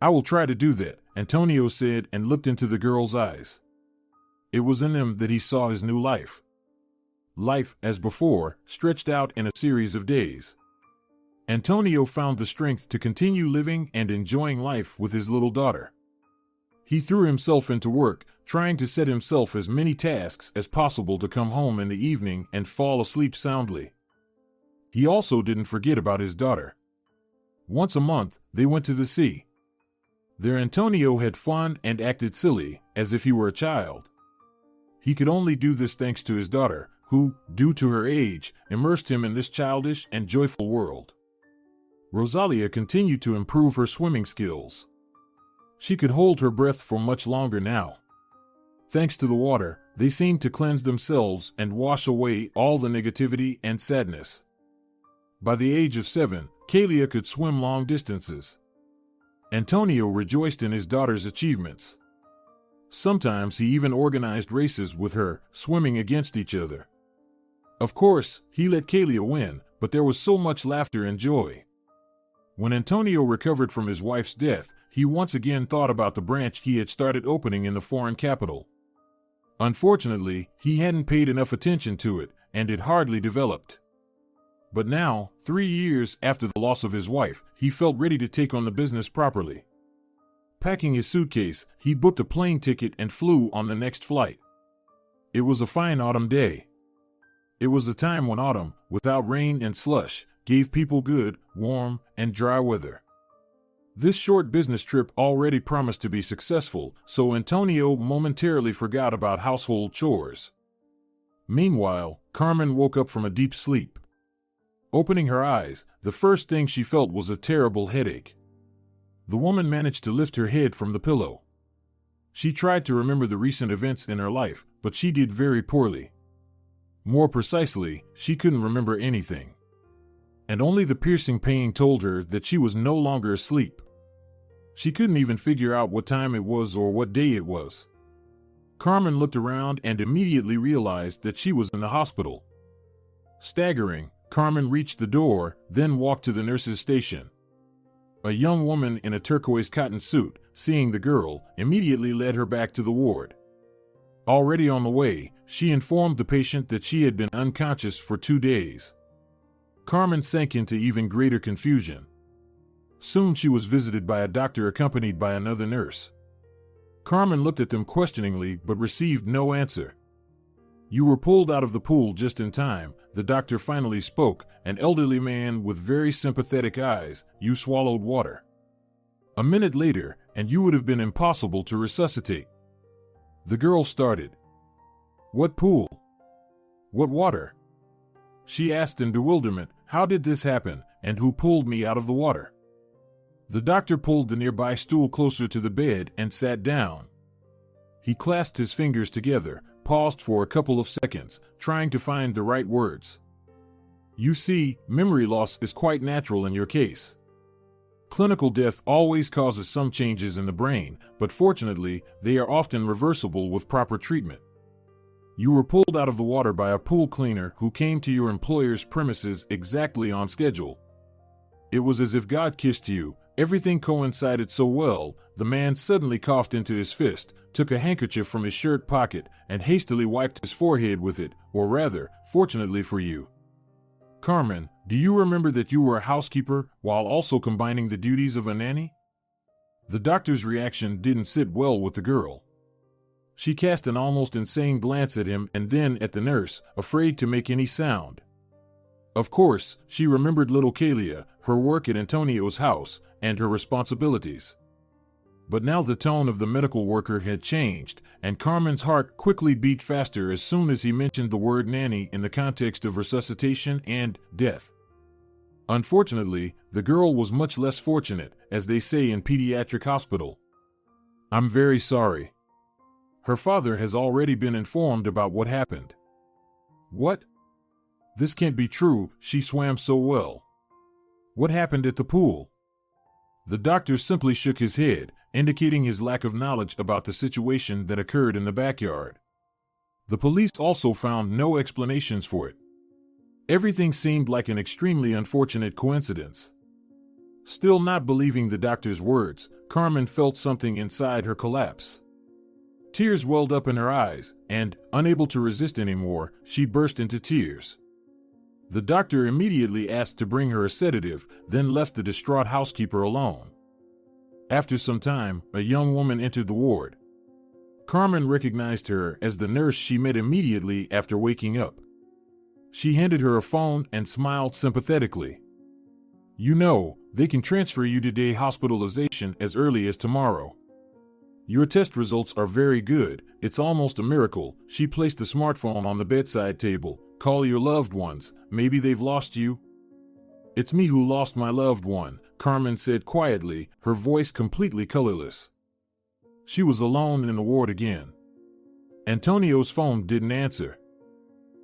Speaker 2: "I will try to do that," Antonio said and looked into the girl's eyes. It was in them that he saw his new life. Life, as before, stretched out in a series of days. Antonio found the strength to continue living and enjoying life with his little daughter. He threw himself into work, trying to set himself as many tasks as possible to come home in the evening and fall asleep soundly. He also didn't forget about his daughter. Once a month, they went to the sea. There Antonio had fun and acted silly, as if he were a child. He could only do this thanks to his daughter, who, due to her age, immersed him in this childish and joyful world. Rosalia continued to improve her swimming skills. She could hold her breath for much longer now. Thanks to the water, they seemed to cleanse themselves and wash away all the negativity and sadness. By the age of 7, Kalia could swim long distances. Antonio rejoiced in his daughter's achievements. Sometimes he even organized races with her, swimming against each other. Of course, he let Kalia win, but there was so much laughter and joy. When Antonio recovered from his wife's death, he once again thought about the branch he had started opening in the foreign capital. Unfortunately, he hadn't paid enough attention to it, and it hardly developed. But now, 3 years after the loss of his wife, he felt ready to take on the business properly. Packing his suitcase, he booked a plane ticket and flew on the next flight. It was a fine autumn day. It was a time when autumn, without rain and slush, gave people good, warm, and dry weather. This short business trip already promised to be successful, so Antonio momentarily forgot about household chores. Meanwhile, Carmen woke up from a deep sleep. Opening her eyes, the first thing she felt was a terrible headache. The woman managed to lift her head from the pillow. She tried to remember the recent events in her life, but she did very poorly. More precisely, she couldn't remember anything. And only the piercing pain told her that she was no longer asleep. She couldn't even figure out what time it was or what day it was. Carmen looked around and immediately realized that she was in the hospital. Staggering, Carmen reached the door, then walked to the nurse's station. A young woman in a turquoise cotton suit, seeing the girl, immediately led her back to the ward. Already on the way, she informed the patient that she had been unconscious for 2 days. Carmen sank into even greater confusion. Soon she was visited by a doctor accompanied by another nurse. Carmen looked at them questioningly but received no answer. "You were pulled out of the pool just in time," the doctor finally spoke, an elderly man with very sympathetic eyes. "You swallowed water. A minute later, and you would have been impossible to resuscitate." The girl started. "What pool? What water?" she asked in bewilderment. "How did this happen, and who pulled me out of the water?" The doctor pulled the nearby stool closer to the bed and sat down. He clasped his fingers together, paused for a couple of seconds, trying to find the right words. "You see, memory loss is quite natural in your case. Clinical death always causes some changes in the brain, but fortunately, they are often reversible with proper treatment. You were pulled out of the water by a pool cleaner who came to your employer's premises exactly on schedule. It was as if God kissed you. Everything coincided so well." The man suddenly coughed into his fist, took a handkerchief from his shirt pocket, and hastily wiped his forehead with it, or rather, fortunately for you. "Carmen, do you remember that you were a housekeeper while also combining the duties of a nanny?" The doctor's reaction didn't sit well with the girl. She cast an almost insane glance at him and then at the nurse, afraid to make any sound. Of course, she remembered little Kalia, her work at Antonio's house, and her responsibilities. But now the tone of the medical worker had changed, and Carmen's heart quickly beat faster as soon as he mentioned the word nanny in the context of resuscitation and death. Unfortunately, the girl was much less fortunate, as they say in pediatric hospital. "I'm very sorry. Her father has already been informed about what happened." "What? This can't be true, she swam so well. What happened at the pool?" The doctor simply shook his head, indicating his lack of knowledge about the situation that occurred in the backyard. The police also found no explanations for it. Everything seemed like an extremely unfortunate coincidence. Still not believing the doctor's words, Carmen felt something inside her collapse. Tears welled up in her eyes, and, unable to resist anymore, she burst into tears. The doctor immediately asked to bring her a sedative, then left the distraught housekeeper alone. After some time, a young woman entered the ward. Carmen recognized her as the nurse she met immediately after waking up. She handed her a phone and smiled sympathetically. "You know, they can transfer you to day hospitalization as early as tomorrow. Your test results are very good. It's almost a miracle." She placed the smartphone on the bedside table. "Call your loved ones. Maybe they've lost you." "It's me who lost my loved one," Carmen said quietly, her voice completely colorless. She was alone in the ward again. Antonio's phone didn't answer.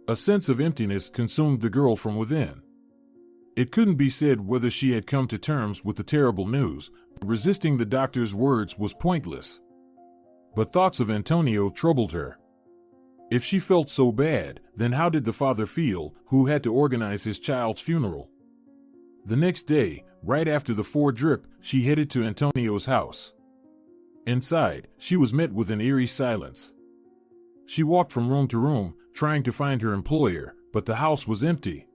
Speaker 2: A sense of emptiness consumed the girl from within. It couldn't be said whether she had come to terms with the terrible news, but resisting the doctor's words was pointless. But thoughts of Antonio troubled her. If she felt so bad, then how did the father feel, who had to organize his child's funeral? The next day, right after the 4-drip, she headed to Antonio's house. Inside, she was met with an eerie silence. She walked from room to room, trying to find her employer, but the house was empty.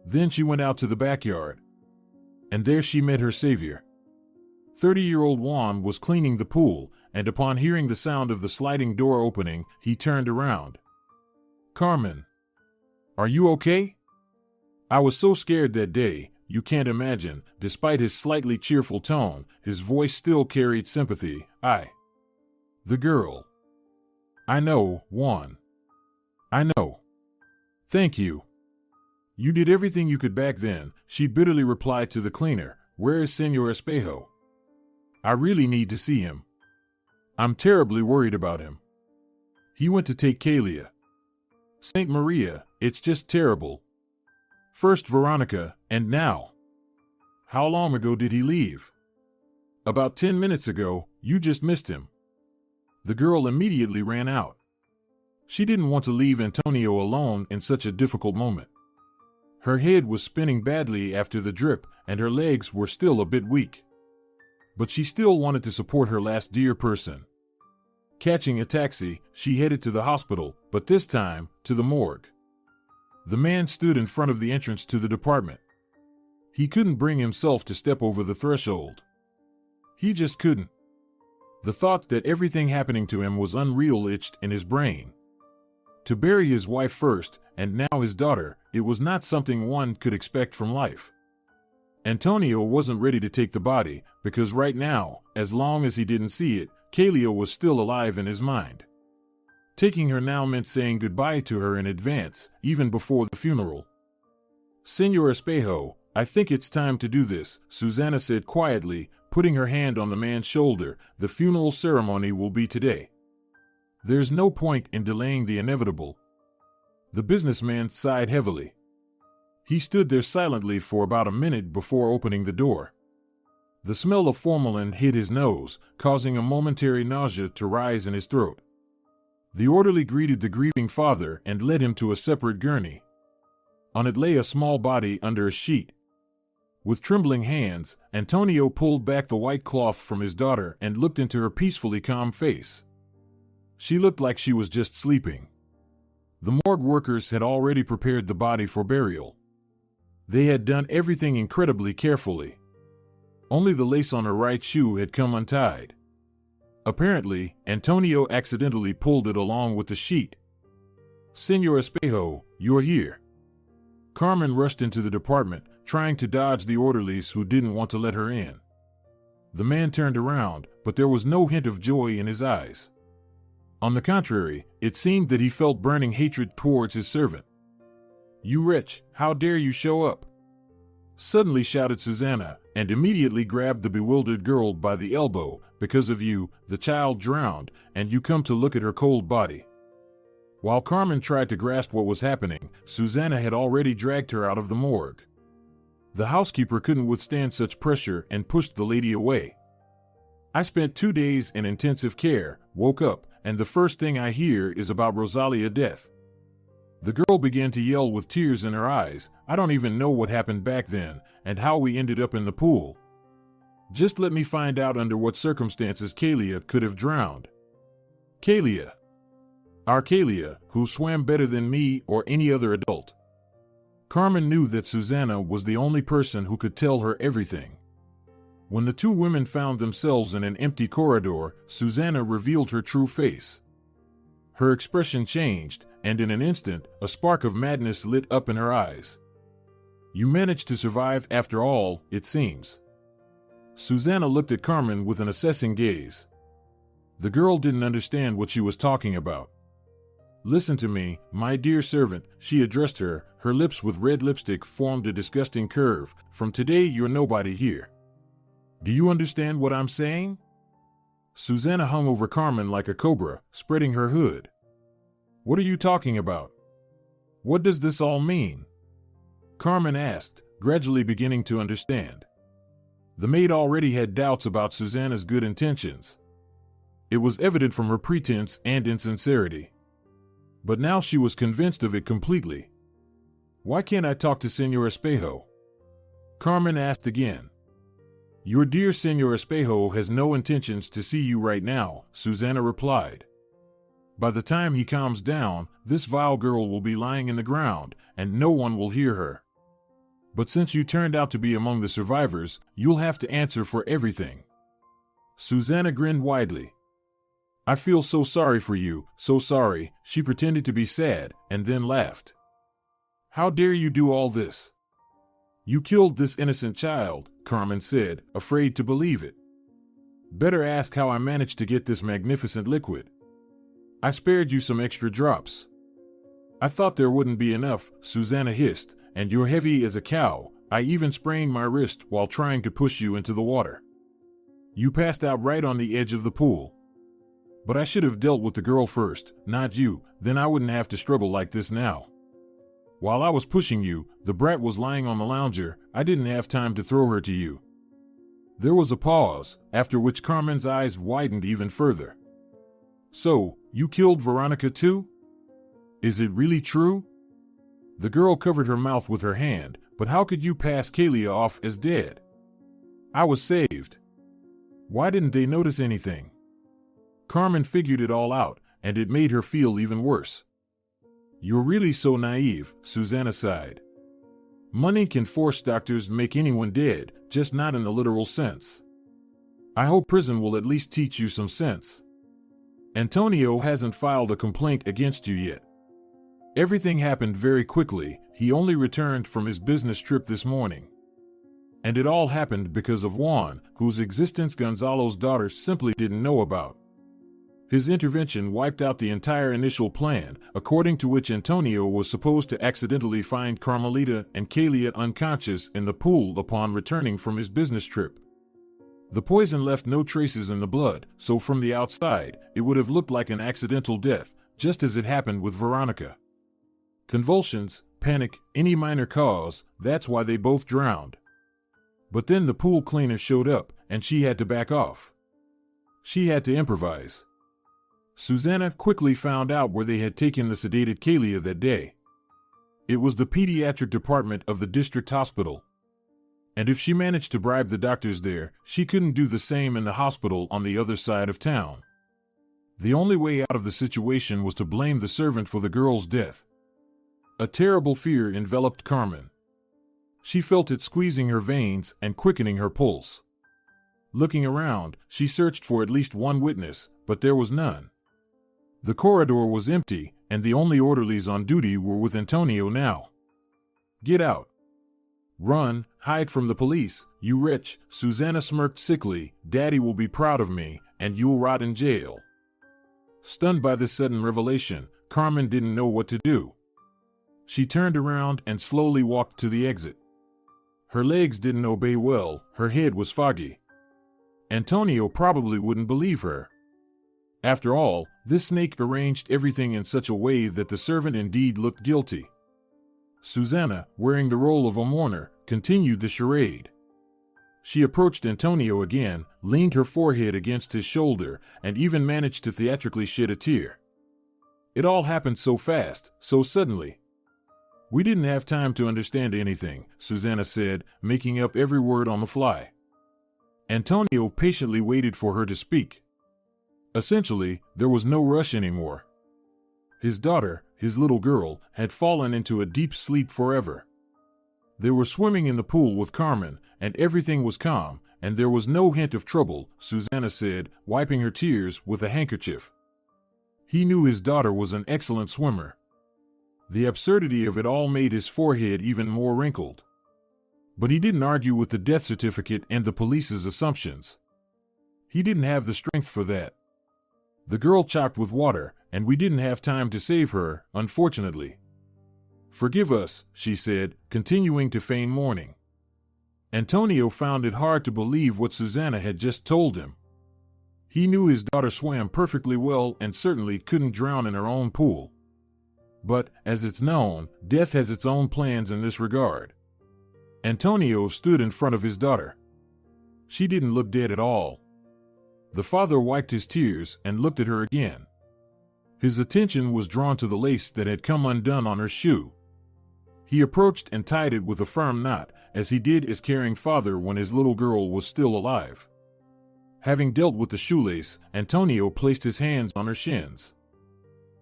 Speaker 2: Then she went out to the backyard. And there she met her savior. 30-year-old Juan was cleaning the pool, and upon hearing the sound of the sliding door opening, he turned around. "Carmen, are you okay? I was so scared that day. you can't imagine. Despite his slightly cheerful tone, his voice still carried sympathy. The girl. I know, Juan. I know. Thank you. You did everything you could back then, she bitterly replied to the cleaner. Where is Senor Espejo? I really need to see him. I'm terribly worried about him. He went to take Kalia. Saint Maria, it's just terrible. First Veronica, and now. How long ago did he leave? About 10 minutes ago. You just missed him. The girl immediately ran out. She didn't want to leave Antonio alone in such a difficult moment. Her head was spinning badly after the drip, and her legs were still a bit weak. But she still wanted to support her last dear person. Catching a taxi, she headed to the hospital, but this time, to the morgue. The man stood in front of the entrance to the department. He couldn't bring himself to step over the threshold. He just couldn't. The thought that everything happening to him was unreal itched in his brain. To bury his wife first, and now his daughter, it was not something one could expect from life. Antonio wasn't ready to take the body, because right now, as long as he didn't see it, Kalia was still alive in his mind. Taking her now meant saying goodbye to her in advance, even before the funeral. Senor Espejo, I think it's time to do this, Susana said quietly, putting her hand on the man's shoulder. The funeral ceremony will be today. There's no point in delaying the inevitable. The businessman sighed heavily. He stood there silently for about a minute before opening the door. The smell of formalin hit his nose, causing a momentary nausea to rise in his throat. The orderly greeted the grieving father and led him to a separate gurney. On it lay a small body under a sheet. With trembling hands, Antonio pulled back the white cloth from his daughter and looked into her peacefully calm face. She looked like she was just sleeping. The morgue workers had already prepared the body for burial. They had done everything incredibly carefully. Only the lace on her right shoe had come untied. Apparently, Antonio accidentally pulled it along with the sheet. Senor Espejo, you're here. Carmen rushed into the department, trying to dodge the orderlies who didn't want to let her in. The man turned around, but there was no hint of joy in his eyes. On the contrary, it seemed that he felt burning hatred towards his servant. You wretch, how dare you show up? Suddenly shouted Susana, and immediately grabbed the bewildered girl by the elbow. Because of you, the child drowned, and you come to look at her cold body. While Carmen tried to grasp what was happening, Susana had already dragged her out of the morgue. The housekeeper couldn't withstand such pressure and pushed the lady away. I spent 2 days in intensive care, woke up, and the first thing I hear is about Rosalia's death. The girl began to yell with tears in her eyes. I don't even know what happened back then, and how we ended up in the pool. Just let me find out under what circumstances Kalia could have drowned. Kalia. Our Kalia, who swam better than me or any other adult. Carmen knew that Susana was the only person who could tell her everything. When the two women found themselves in an empty corridor, Susana revealed her true face. Her expression changed, and in an instant, a spark of madness lit up in her eyes. You managed to survive after all, it seems. Susana looked at Carmen with an assessing gaze. The girl didn't understand what she was talking about. Listen to me, my dear servant, she addressed her. Her lips with red lipstick formed a disgusting curve. From today you're nobody here. Do you understand what I'm saying? Susana hung over Carmen like a cobra, spreading her hood. What are you talking about? What does this all mean? Carmen asked, gradually beginning to understand. The maid already had doubts about Susana's good intentions. It was evident from her pretense and insincerity. But now she was convinced of it completely. Why can't I talk to Senor Espejo? Carmen asked again. Your dear Senor Espejo has no intentions to see you right now, Susana replied. By the time he calms down, this vile girl will be lying in the ground, and no one will hear her. But since you turned out to be among the survivors, you'll have to answer for everything. Susana grinned widely. I feel so sorry for you, so sorry. She pretended to be sad, and then laughed. How dare you do all this? You killed this innocent child, Carmen said, afraid to believe it. Better ask how I managed to get this magnificent liquid. I spared you some extra drops. I thought there wouldn't be enough, Susanna hissed, and you're heavy as a cow. I even sprained my wrist while trying to push you into the water. You passed out right on the edge of the pool. But I should have dealt with the girl first, not you, then I wouldn't have to struggle like this now. While I was pushing you, the brat was lying on the lounger. I didn't have time to throw her to you. There was a pause, after which Carmen's eyes widened even further. So, you killed Veronica too? Is it really true? The girl covered her mouth with her hand, but how could you pass Kalia off as dead? I was saved. Why didn't they notice anything? Carmen figured it all out, and it made her feel even worse. You're really so naive, Susanna sighed. Money can force doctors to make anyone dead, just not in the literal sense. I hope prison will at least teach you some sense. Antonio hasn't filed a complaint against you yet. Everything happened very quickly. He only returned from his business trip this morning. And it all happened because of Juan, whose existence Gonzalo's daughter simply didn't know about. His intervention wiped out the entire initial plan, according to which Antonio was supposed to accidentally find Carmelita and Kalia unconscious in the pool upon returning from his business trip. The poison left no traces in the blood, so from the outside, it would have looked like an accidental death, just as it happened with Veronica. Convulsions, panic, any minor cause, that's why they both drowned. But then the pool cleaner showed up, and she had to back off. She had to improvise. Susanna quickly found out where they had taken the sedated Kalia that day. It was the pediatric department of the district hospital. And if she managed to bribe the doctors there, she couldn't do the same in the hospital on the other side of town. The only way out of the situation was to blame the servant for the girl's death. A terrible fear enveloped Carmen. She felt it squeezing her veins and quickening her pulse. Looking around, she searched for at least one witness, but there was none. The corridor was empty, and the only orderlies on duty were with Antonio now. Get out. Run, hide from the police, you wretch, Susanna smirked sickly. Daddy will be proud of me, and you'll rot in jail. Stunned by this sudden revelation, Carmen didn't know what to do. She turned around and slowly walked to the exit. Her legs didn't obey well, her head was foggy. Antonio probably wouldn't believe her. After all, this snake arranged everything in such a way that the servant indeed looked guilty. Susanna, wearing the role of a mourner, continued the charade. She approached Antonio again, leaned her forehead against his shoulder, and even managed to theatrically shed a tear. It all happened so fast, so suddenly. We didn't have time to understand anything, Susanna said, making up every word on the fly. Antonio patiently waited for her to speak. Essentially, there was no rush anymore. His daughter, his little girl, had fallen into a deep sleep forever. They were swimming in the pool with Carmen, and everything was calm, and there was no hint of trouble, Susanna said, wiping her tears with a handkerchief. He knew his daughter was an excellent swimmer. The absurdity of it all made his forehead even more wrinkled. But he didn't argue with the death certificate and the police's assumptions. He didn't have the strength for that. The girl choked with water, and we didn't have time to save her, unfortunately. Forgive us, she said, continuing to feign mourning. Antonio found it hard to believe what Susanna had just told him. He knew his daughter swam perfectly well and certainly couldn't drown in her own pool. But, as it's known, death has its own plans in this regard. Antonio stood in front of his daughter. She didn't look dead at all. The father wiped his tears and looked at her again. His attention was drawn to the lace that had come undone on her shoe. He approached and tied it with a firm knot, as he did as caring father when his little girl was still alive. Having dealt with the shoelace, Antonio placed his hands on her shins.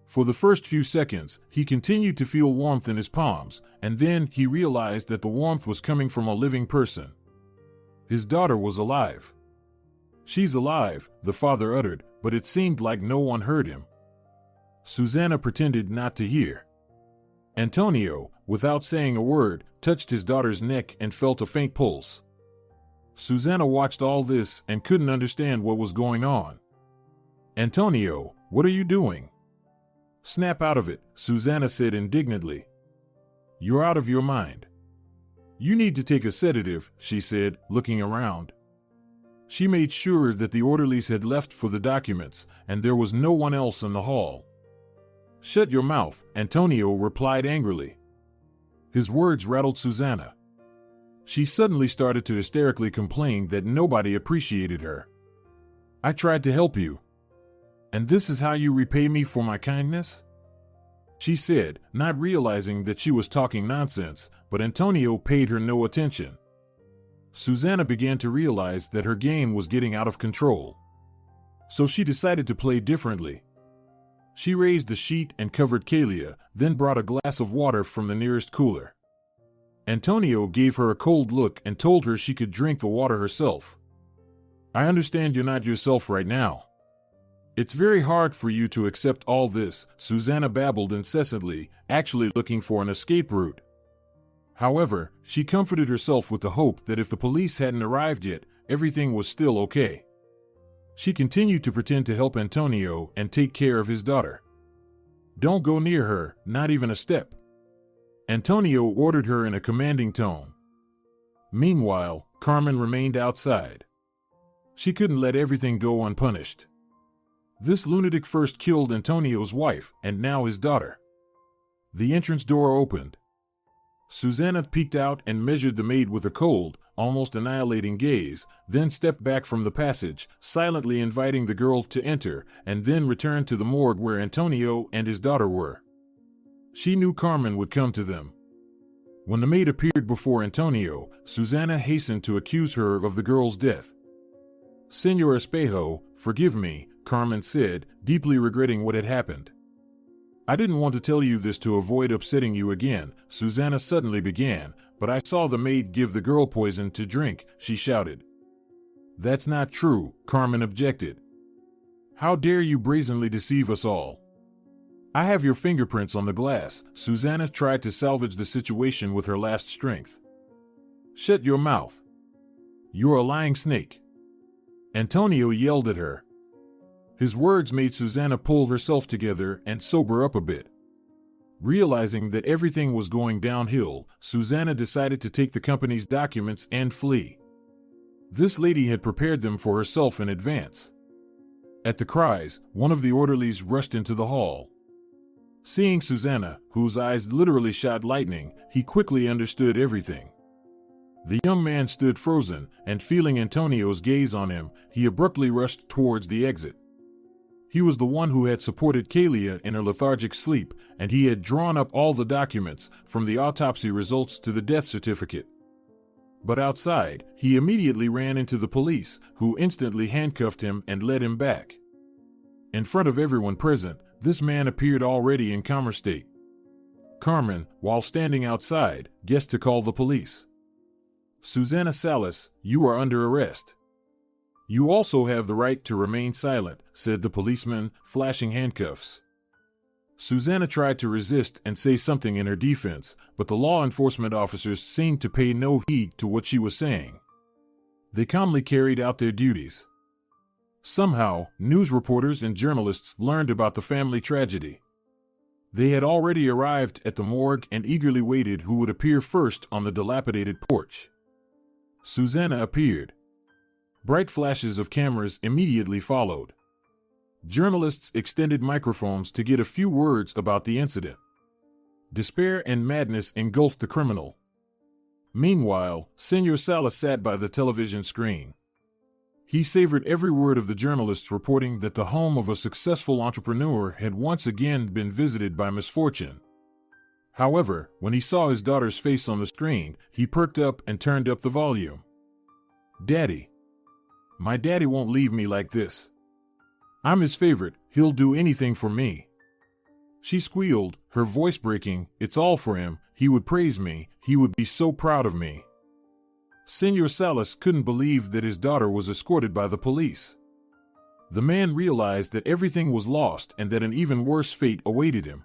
Speaker 2: For the first few seconds, he continued to feel warmth in his palms, and then he realized that the warmth was coming from a living person. His daughter was alive. She's alive, the father uttered, but it seemed like no one heard him. Susanna pretended not to hear. Antonio, without saying a word, touched his daughter's neck and felt a faint pulse. Susanna watched all this and couldn't understand what was going on. "Antonio, what are you doing?" "Snap out of it," Susanna said indignantly. "You're out of your mind." "You need to take a sedative," she said, looking around. She made sure that the orderlies had left for the documents, and there was no one else in the hall. "Shut your mouth," Antonio replied angrily. His words rattled Susanna. She suddenly started to hysterically complain that nobody appreciated her. "I tried to help you. And this is how you repay me for my kindness?" she said, not realizing that she was talking nonsense, but Antonio paid her no attention. Susanna began to realize that her game was getting out of control. So she decided to play differently. She raised the sheet and covered Kalia, then brought a glass of water from the nearest cooler. Antonio gave her a cold look and told her she could drink the water herself. "I understand you're not yourself right now. It's very hard for you to accept all this," Susanna babbled incessantly, actually looking for an escape route. However, she comforted herself with the hope that if the police hadn't arrived yet, everything was still okay. She continued to pretend to help Antonio and take care of his daughter. "Don't go near her, not even a step," Antonio ordered her in a commanding tone. Meanwhile, Carmen remained outside. She couldn't let everything go unpunished. This lunatic first killed Antonio's wife, and now his daughter. The entrance door opened. Susanna peeked out and measured the maid with a cold, almost annihilating gaze, then stepped back from the passage, silently inviting the girl to enter, and then returned to the morgue where Antonio and his daughter were. She knew Carmen would come to them. When the maid appeared before Antonio, Susanna hastened to accuse her of the girl's death. "Señor Espejo, forgive me," Carmen said, deeply regretting what had happened. "I didn't want to tell you this to avoid upsetting you again," Susanna suddenly began, "but I saw the maid give the girl poison to drink," she shouted. "That's not true," Carmen objected. "How dare you brazenly deceive us all?" "I have your fingerprints on the glass," Susanna tried to salvage the situation with her last strength. "Shut your mouth. You're a lying snake," Antonio yelled at her. His words made Susanna pull herself together and sober up a bit. Realizing that everything was going downhill, Susanna decided to take the company's documents and flee. This lady had prepared them for herself in advance. At the cries, one of the orderlies rushed into the hall. Seeing Susanna, whose eyes literally shot lightning, he quickly understood everything. The young man stood frozen, and feeling Antonio's gaze on him, he abruptly rushed towards the exit. He was the one who had supported Kalia in her lethargic sleep, and he had drawn up all the documents, from the autopsy results to the death certificate. But outside, he immediately ran into the police, who instantly handcuffed him and led him back. In front of everyone present, this man appeared already in coma state. Carmen, while standing outside, guessed to call the police. "Susanna Salas, you are under arrest. You also have the right to remain silent," said the policeman, flashing handcuffs. Susanna tried to resist and say something in her defense, but the law enforcement officers seemed to pay no heed to what she was saying. They calmly carried out their duties. Somehow, news reporters and journalists learned about the family tragedy. They had already arrived at the morgue and eagerly waited who would appear first on the dilapidated porch. Susanna appeared. Bright flashes of cameras immediately followed. Journalists extended microphones to get a few words about the incident. Despair and madness engulfed the criminal. Meanwhile, Señor Salas sat by the television screen. He savored every word of the journalists reporting that the home of a successful entrepreneur had once again been visited by misfortune. However, when he saw his daughter's face on the screen, he perked up and turned up the volume. "Daddy. My daddy won't leave me like this. I'm his favorite, he'll do anything for me." She squealed, her voice breaking. "It's all for him, he would praise me, he would be so proud of me." Señor Salas couldn't believe that his daughter was escorted by the police. The man realized that everything was lost and that an even worse fate awaited him.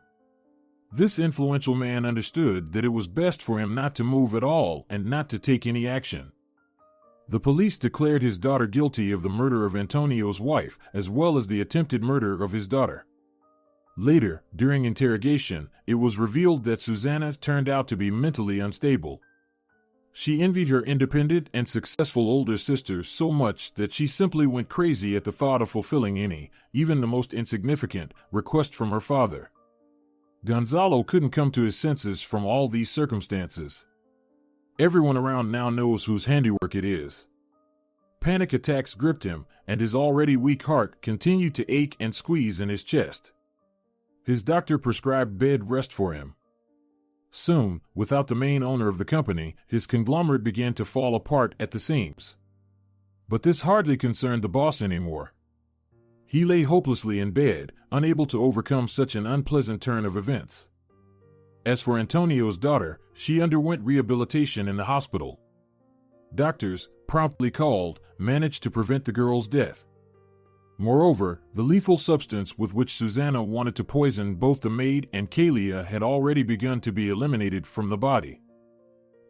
Speaker 2: This influential man understood that it was best for him not to move at all and not to take any action. The police declared his daughter guilty of the murder of Antonio's wife, as well as the attempted murder of his daughter. Later, during interrogation, it was revealed that Susanna turned out to be mentally unstable. She envied her independent and successful older sister so much that she simply went crazy at the thought of fulfilling any, even the most insignificant, request from her father. Gonzalo couldn't come to his senses from all these circumstances. Everyone around now knows whose handiwork it is. Panic attacks gripped him, and his already weak heart continued to ache and squeeze in his chest. His doctor prescribed bed rest for him. Soon, without the main owner of the company, his conglomerate began to fall apart at the seams. But this hardly concerned the boss anymore. He lay hopelessly in bed, unable to overcome such an unpleasant turn of events. As for Antonio's daughter, she underwent rehabilitation in the hospital. Doctors, promptly called, managed to prevent the girl's death. Moreover, the lethal substance with which Susanna wanted to poison both the maid and Kalia had already begun to be eliminated from the body.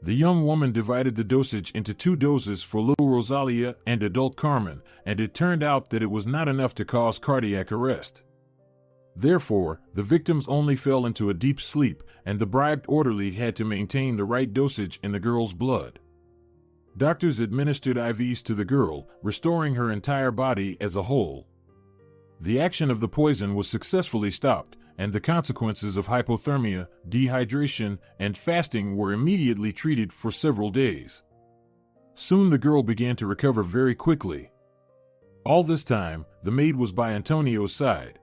Speaker 2: The young woman divided the dosage into 2 doses for little Rosalia and adult Carmen, and it turned out that it was not enough to cause cardiac arrest. Therefore, the victims only fell into a deep sleep, and the bribed orderly had to maintain the right dosage in the girl's blood. Doctors administered IVs to the girl, restoring her entire body as a whole. The action of the poison was successfully stopped, and the consequences of hypothermia, dehydration, and fasting were immediately treated for several days. Soon the girl began to recover very quickly. All this time, the maid was by Antonio's side.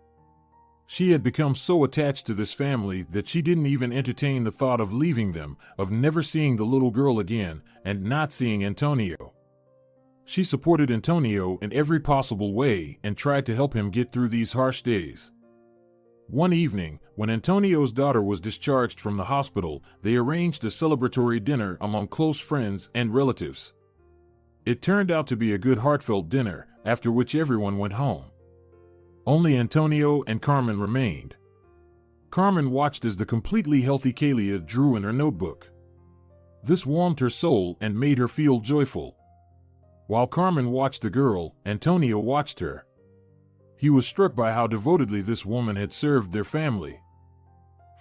Speaker 2: She had become so attached to this family that she didn't even entertain the thought of leaving them, of never seeing the little girl again, and not seeing Antonio. She supported Antonio in every possible way and tried to help him get through these harsh days. One evening, when Antonio's daughter was discharged from the hospital, they arranged a celebratory dinner among close friends and relatives. It turned out to be a good heartfelt dinner, after which everyone went home. Only Antonio and Carmen remained. Carmen watched as the completely healthy Kalia drew in her notebook. This warmed her soul and made her feel joyful. While Carmen watched the girl, Antonio watched her. He was struck by how devotedly this woman had served their family.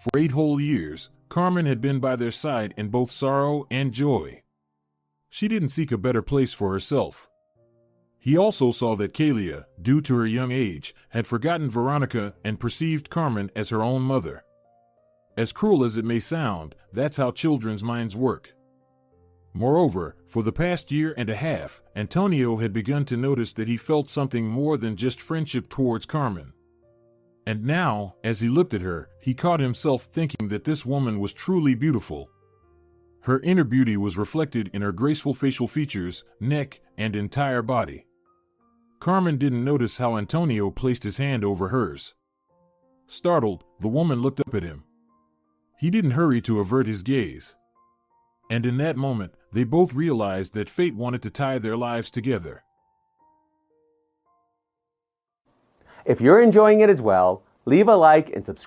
Speaker 2: For 8 whole years, Carmen had been by their side in both sorrow and joy. She didn't seek a better place for herself. He also saw that Kalia, due to her young age, had forgotten Veronica and perceived Carmen as her own mother. As cruel as it may sound, that's how children's minds work. Moreover, for the past year and a half, Antonio had begun to notice that he felt something more than just friendship towards Carmen. And now, as he looked at her, he caught himself thinking that this woman was truly beautiful. Her inner beauty was reflected in her graceful facial features, neck, and entire body. Carmen didn't notice how Antonio placed his hand over hers. Startled, the woman looked up at him. He didn't hurry to avert his gaze. And in that moment, they both realized that fate wanted to tie their lives together.
Speaker 1: If you're enjoying it as well, leave a like and subscribe.